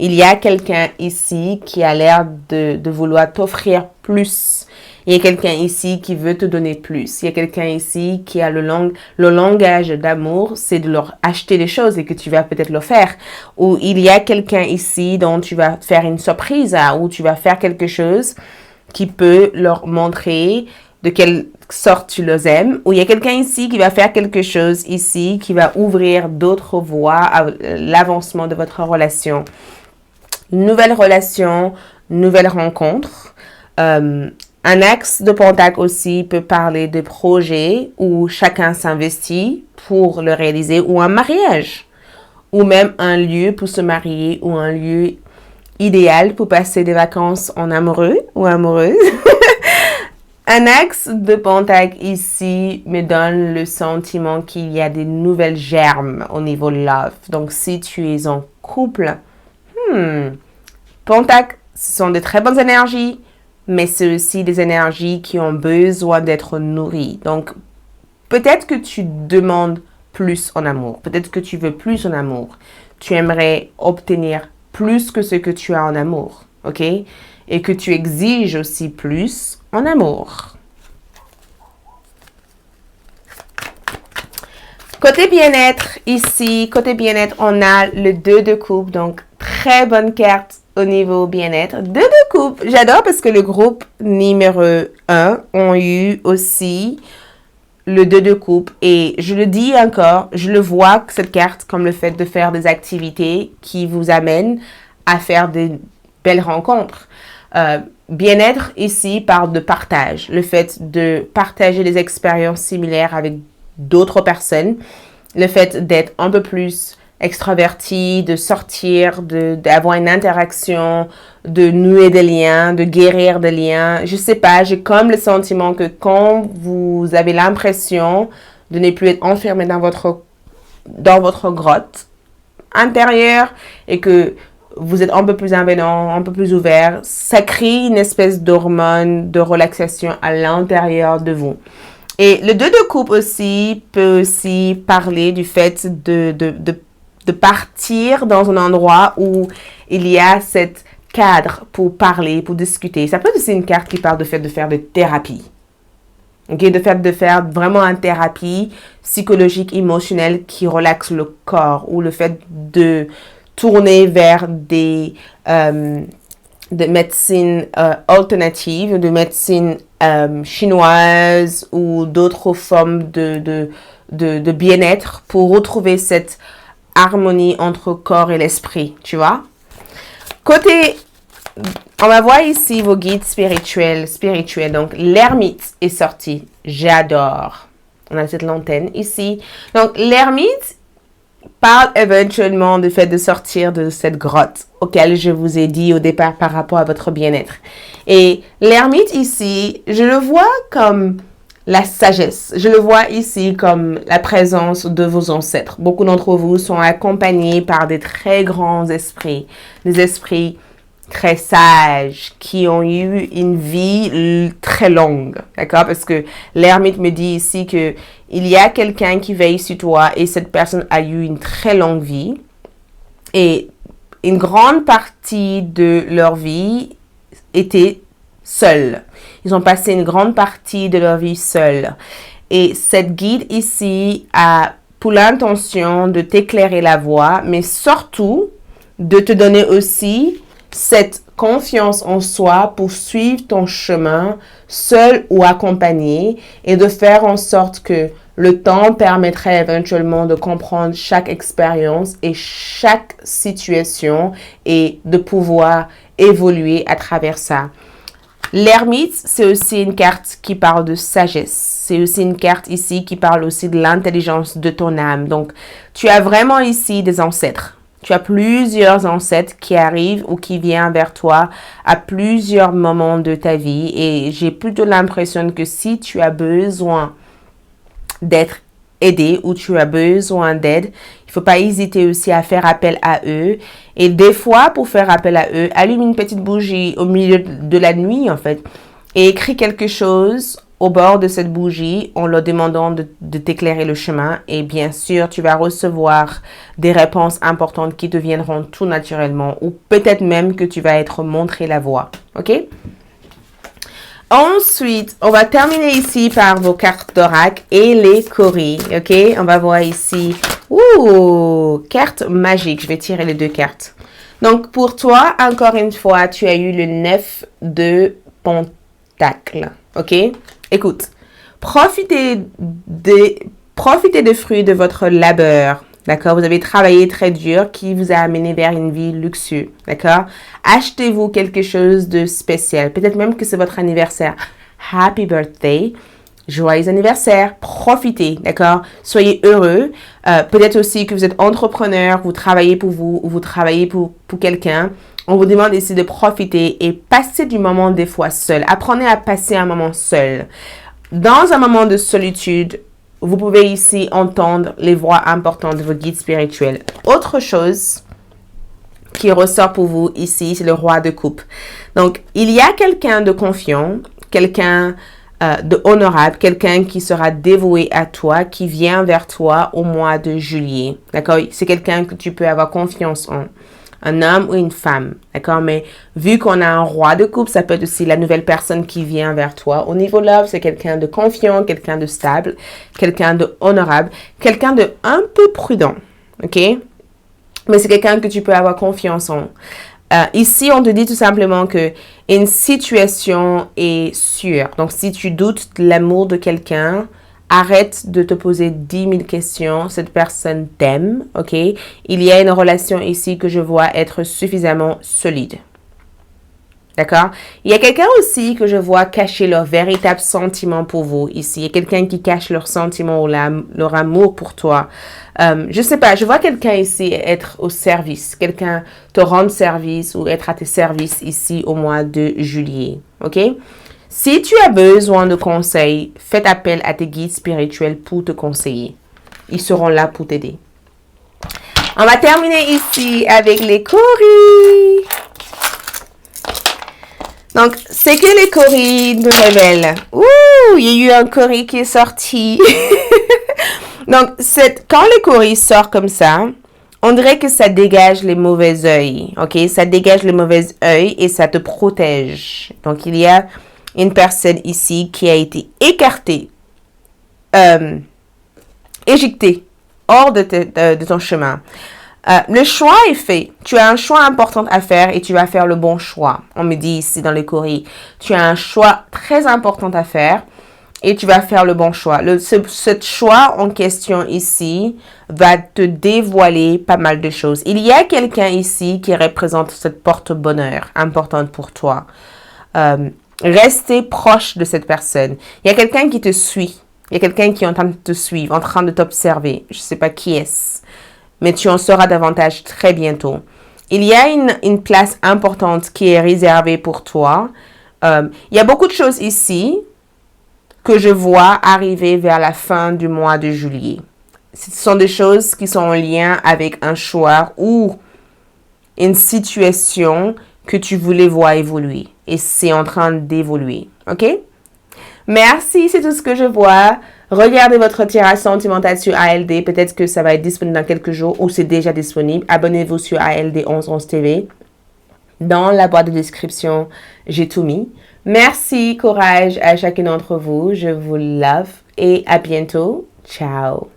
il y a quelqu'un ici qui a l'air de vouloir t'offrir plus. Il y a quelqu'un ici qui veut te donner plus. Il y a quelqu'un ici qui a le langage d'amour, c'est de leur acheter des choses et que tu vas peut-être leur faire. Ou il y a quelqu'un ici dont tu vas faire une surprise ou tu vas faire quelque chose qui peut leur montrer de quelle sorte tu les aimes. Ou il y a quelqu'un ici qui va faire quelque chose ici qui va ouvrir d'autres voies à l'avancement de votre relation. Nouvelle relation, nouvelle rencontre. Un axe de pentacle aussi peut parler de projets où chacun s'investit pour le réaliser, ou un mariage, ou même un lieu pour se marier, ou un lieu idéal pour passer des vacances en amoureux ou amoureuse. Un axe de Pentacle ici me donne le sentiment qu'il y a des nouvelles germes au niveau love. Donc, si tu es en couple, Pentacle, ce sont de très bonnes énergies, mais c'est aussi des énergies qui ont besoin d'être nourries. Donc, peut-être que tu demandes plus en amour. Peut-être que tu veux plus en amour. Tu aimerais obtenir plus que ce que tu as en amour, ok? Et que tu exiges aussi plus en amour. Côté bien-être, ici, côté bien-être, on a le 2 de coupe. Donc, très bonne carte au niveau bien-être. 2 de coupe, j'adore parce que le groupe numéro 1 ont eu aussi le 2 de coupe. Et je le dis encore, je le vois, cette carte, comme le fait de faire des activités qui vous amènent à faire des belles rencontres. Bien-être ici parle de partage. Le fait de partager des expériences similaires avec d'autres personnes. Le fait d'être un peu plus extraverti, de sortir, d'avoir une interaction, de nouer des liens, de guérir des liens. Je sais pas, j'ai comme le sentiment que quand vous avez l'impression de ne plus être enfermé dans votre grotte intérieure et que vous êtes un peu plus avenant, un peu plus ouvert, ça crée une espèce d'hormone de relaxation à l'intérieur de vous. Et le 2 de coupe aussi peut aussi parler du fait de partir dans un endroit où il y a cette cadre pour parler, pour discuter. Ça peut être aussi une carte qui parle du fait de faire de thérapie. Okay? De faire vraiment une thérapie psychologique, émotionnelle qui relaxe le corps ou le fait de tourner vers des de médecine alternative, de médecine chinoise ou d'autres formes de bien-être pour retrouver cette harmonie entre corps et l'esprit, tu vois. Côté, on va voir ici vos guides spirituels. Donc, l'ermite est sorti. J'adore. On a cette lanterne ici. Donc, l'ermite parle éventuellement du fait de sortir de cette grotte auquel je vous ai dit au départ par rapport à votre bien-être. Et l'ermite ici, je le vois comme la sagesse. Je le vois ici comme la présence de vos ancêtres. Beaucoup d'entre vous sont accompagnés par des très grands esprits, des esprits très sages qui ont eu une vie très longue, d'accord? Parce que l'ermite me dit ici que il y a quelqu'un qui veille sur toi et cette personne a eu une très longue vie et une grande partie de leur vie était seule. Ils ont passé une grande partie de leur vie seuls. Et cette guide ici a pour l'intention de t'éclairer la voie, mais surtout de te donner aussi cette confiance en soi pour suivre ton chemin seul ou accompagné et de faire en sorte que le temps permettrait éventuellement de comprendre chaque expérience et chaque situation et de pouvoir évoluer à travers ça. L'ermite, c'est aussi une carte qui parle de sagesse. C'est aussi une carte ici qui parle aussi de l'intelligence de ton âme. Donc, tu as vraiment ici des ancêtres. Tu as plusieurs ancêtres qui arrivent ou qui viennent vers toi à plusieurs moments de ta vie. Et j'ai plutôt l'impression que si tu as besoin d'être aidé ou tu as besoin d'aide, il ne faut pas hésiter aussi à faire appel à eux. Et des fois, pour faire appel à eux, allume une petite bougie au milieu de la nuit, en fait, et écris quelque chose au bord de cette bougie en leur demandant de t'éclairer le chemin. Et bien sûr, tu vas recevoir des réponses importantes qui te viendront tout naturellement ou peut-être même que tu vas être montré la voie. OK? Ensuite, on va terminer ici par vos cartes d'oracle et les coris. OK? On va voir ici. Ouh! Carte magique. Je vais tirer les deux cartes. Donc, pour toi, encore une fois, tu as eu le 9 de Pentacle. OK? Écoute, profitez des fruits de votre labeur. D'accord? Vous avez travaillé très dur qui vous a amené vers une vie luxueuse. D'accord? Achetez-vous quelque chose de spécial. Peut-être même que c'est votre anniversaire. Happy birthday. Joyeux anniversaire. Profitez. D'accord? Soyez heureux. Peut-être aussi que vous êtes entrepreneur, vous travaillez pour vous ou vous travaillez pour quelqu'un. On vous demande ici de profiter et passer du moment des fois seul. Apprenez à passer un moment seul. Dans un moment de solitude, vous pouvez ici entendre les voix importantes de vos guides spirituels. Autre chose qui ressort pour vous ici, c'est le roi de coupe. Donc, il y a quelqu'un de confiant, quelqu'un de honorable, quelqu'un qui sera dévoué à toi, qui vient vers toi au mois de juillet. D'accord? C'est quelqu'un que tu peux avoir confiance en. Un homme ou une femme. D'accord? Mais vu qu'on a un roi de coupe, ça peut être aussi la nouvelle personne qui vient vers toi. Au niveau love, c'est quelqu'un de confiant, quelqu'un de stable, quelqu'un de honorable, quelqu'un de un peu prudent. OK? Mais c'est quelqu'un que tu peux avoir confiance en. Ici, on te dit tout simplement que une situation est sûre. Donc, si tu doutes de l'amour de quelqu'un, arrête de te poser 10 000 questions. Cette personne t'aime, ok? Il y a une relation ici que je vois être suffisamment solide. D'accord? Il y a quelqu'un aussi que je vois cacher leur véritable sentiment pour vous ici. Il y a quelqu'un qui cache leur sentiment ou leur amour pour toi. Je sais pas, je vois quelqu'un ici être au service. Quelqu'un te rendre service ou être à tes services ici au mois de juillet. OK? Si tu as besoin de conseils, fais appel à tes guides spirituels pour te conseiller. Ils seront là pour t'aider. On va terminer ici avec les coris. Donc, c'est que les coris nous révèlent. Ouh, il y a eu un cori qui est sorti. Donc, quand le cori sort comme ça, on dirait que ça dégage les mauvais œils. OK? Ça dégage les mauvais œils et ça te protège. Donc, il y a une personne ici qui a été écartée, éjectée hors de ton chemin. Le choix est fait. Tu as un choix important à faire et tu vas faire le bon choix. On me dit ici dans les coris, tu as un choix très important à faire et tu vas faire le bon choix. Ce choix en question ici va te dévoiler pas mal de choses. Il y a quelqu'un ici qui représente cette porte-bonheur importante pour toi. Restez proche de cette personne. Il y a quelqu'un qui te suit. Il y a quelqu'un qui est en train de te suivre, en train de t'observer. Je ne sais pas qui est-ce. Mais tu en sauras davantage très bientôt. Il y a une place importante qui est réservée pour toi. Il y a beaucoup de choses ici que je vois arriver vers la fin du mois de juillet. Ce sont des choses qui sont en lien avec un choix ou une situation que tu voulais voir évoluer. Et c'est en train d'évoluer. OK? Merci, c'est tout ce que je vois. Regardez votre tirage sentimental sur ALD. Peut-être que ça va être disponible dans quelques jours ou c'est déjà disponible. Abonnez-vous sur ALD 1111 TV. Dans la boîte de description, j'ai tout mis. Merci, courage à chacun d'entre vous. Je vous love et à bientôt. Ciao.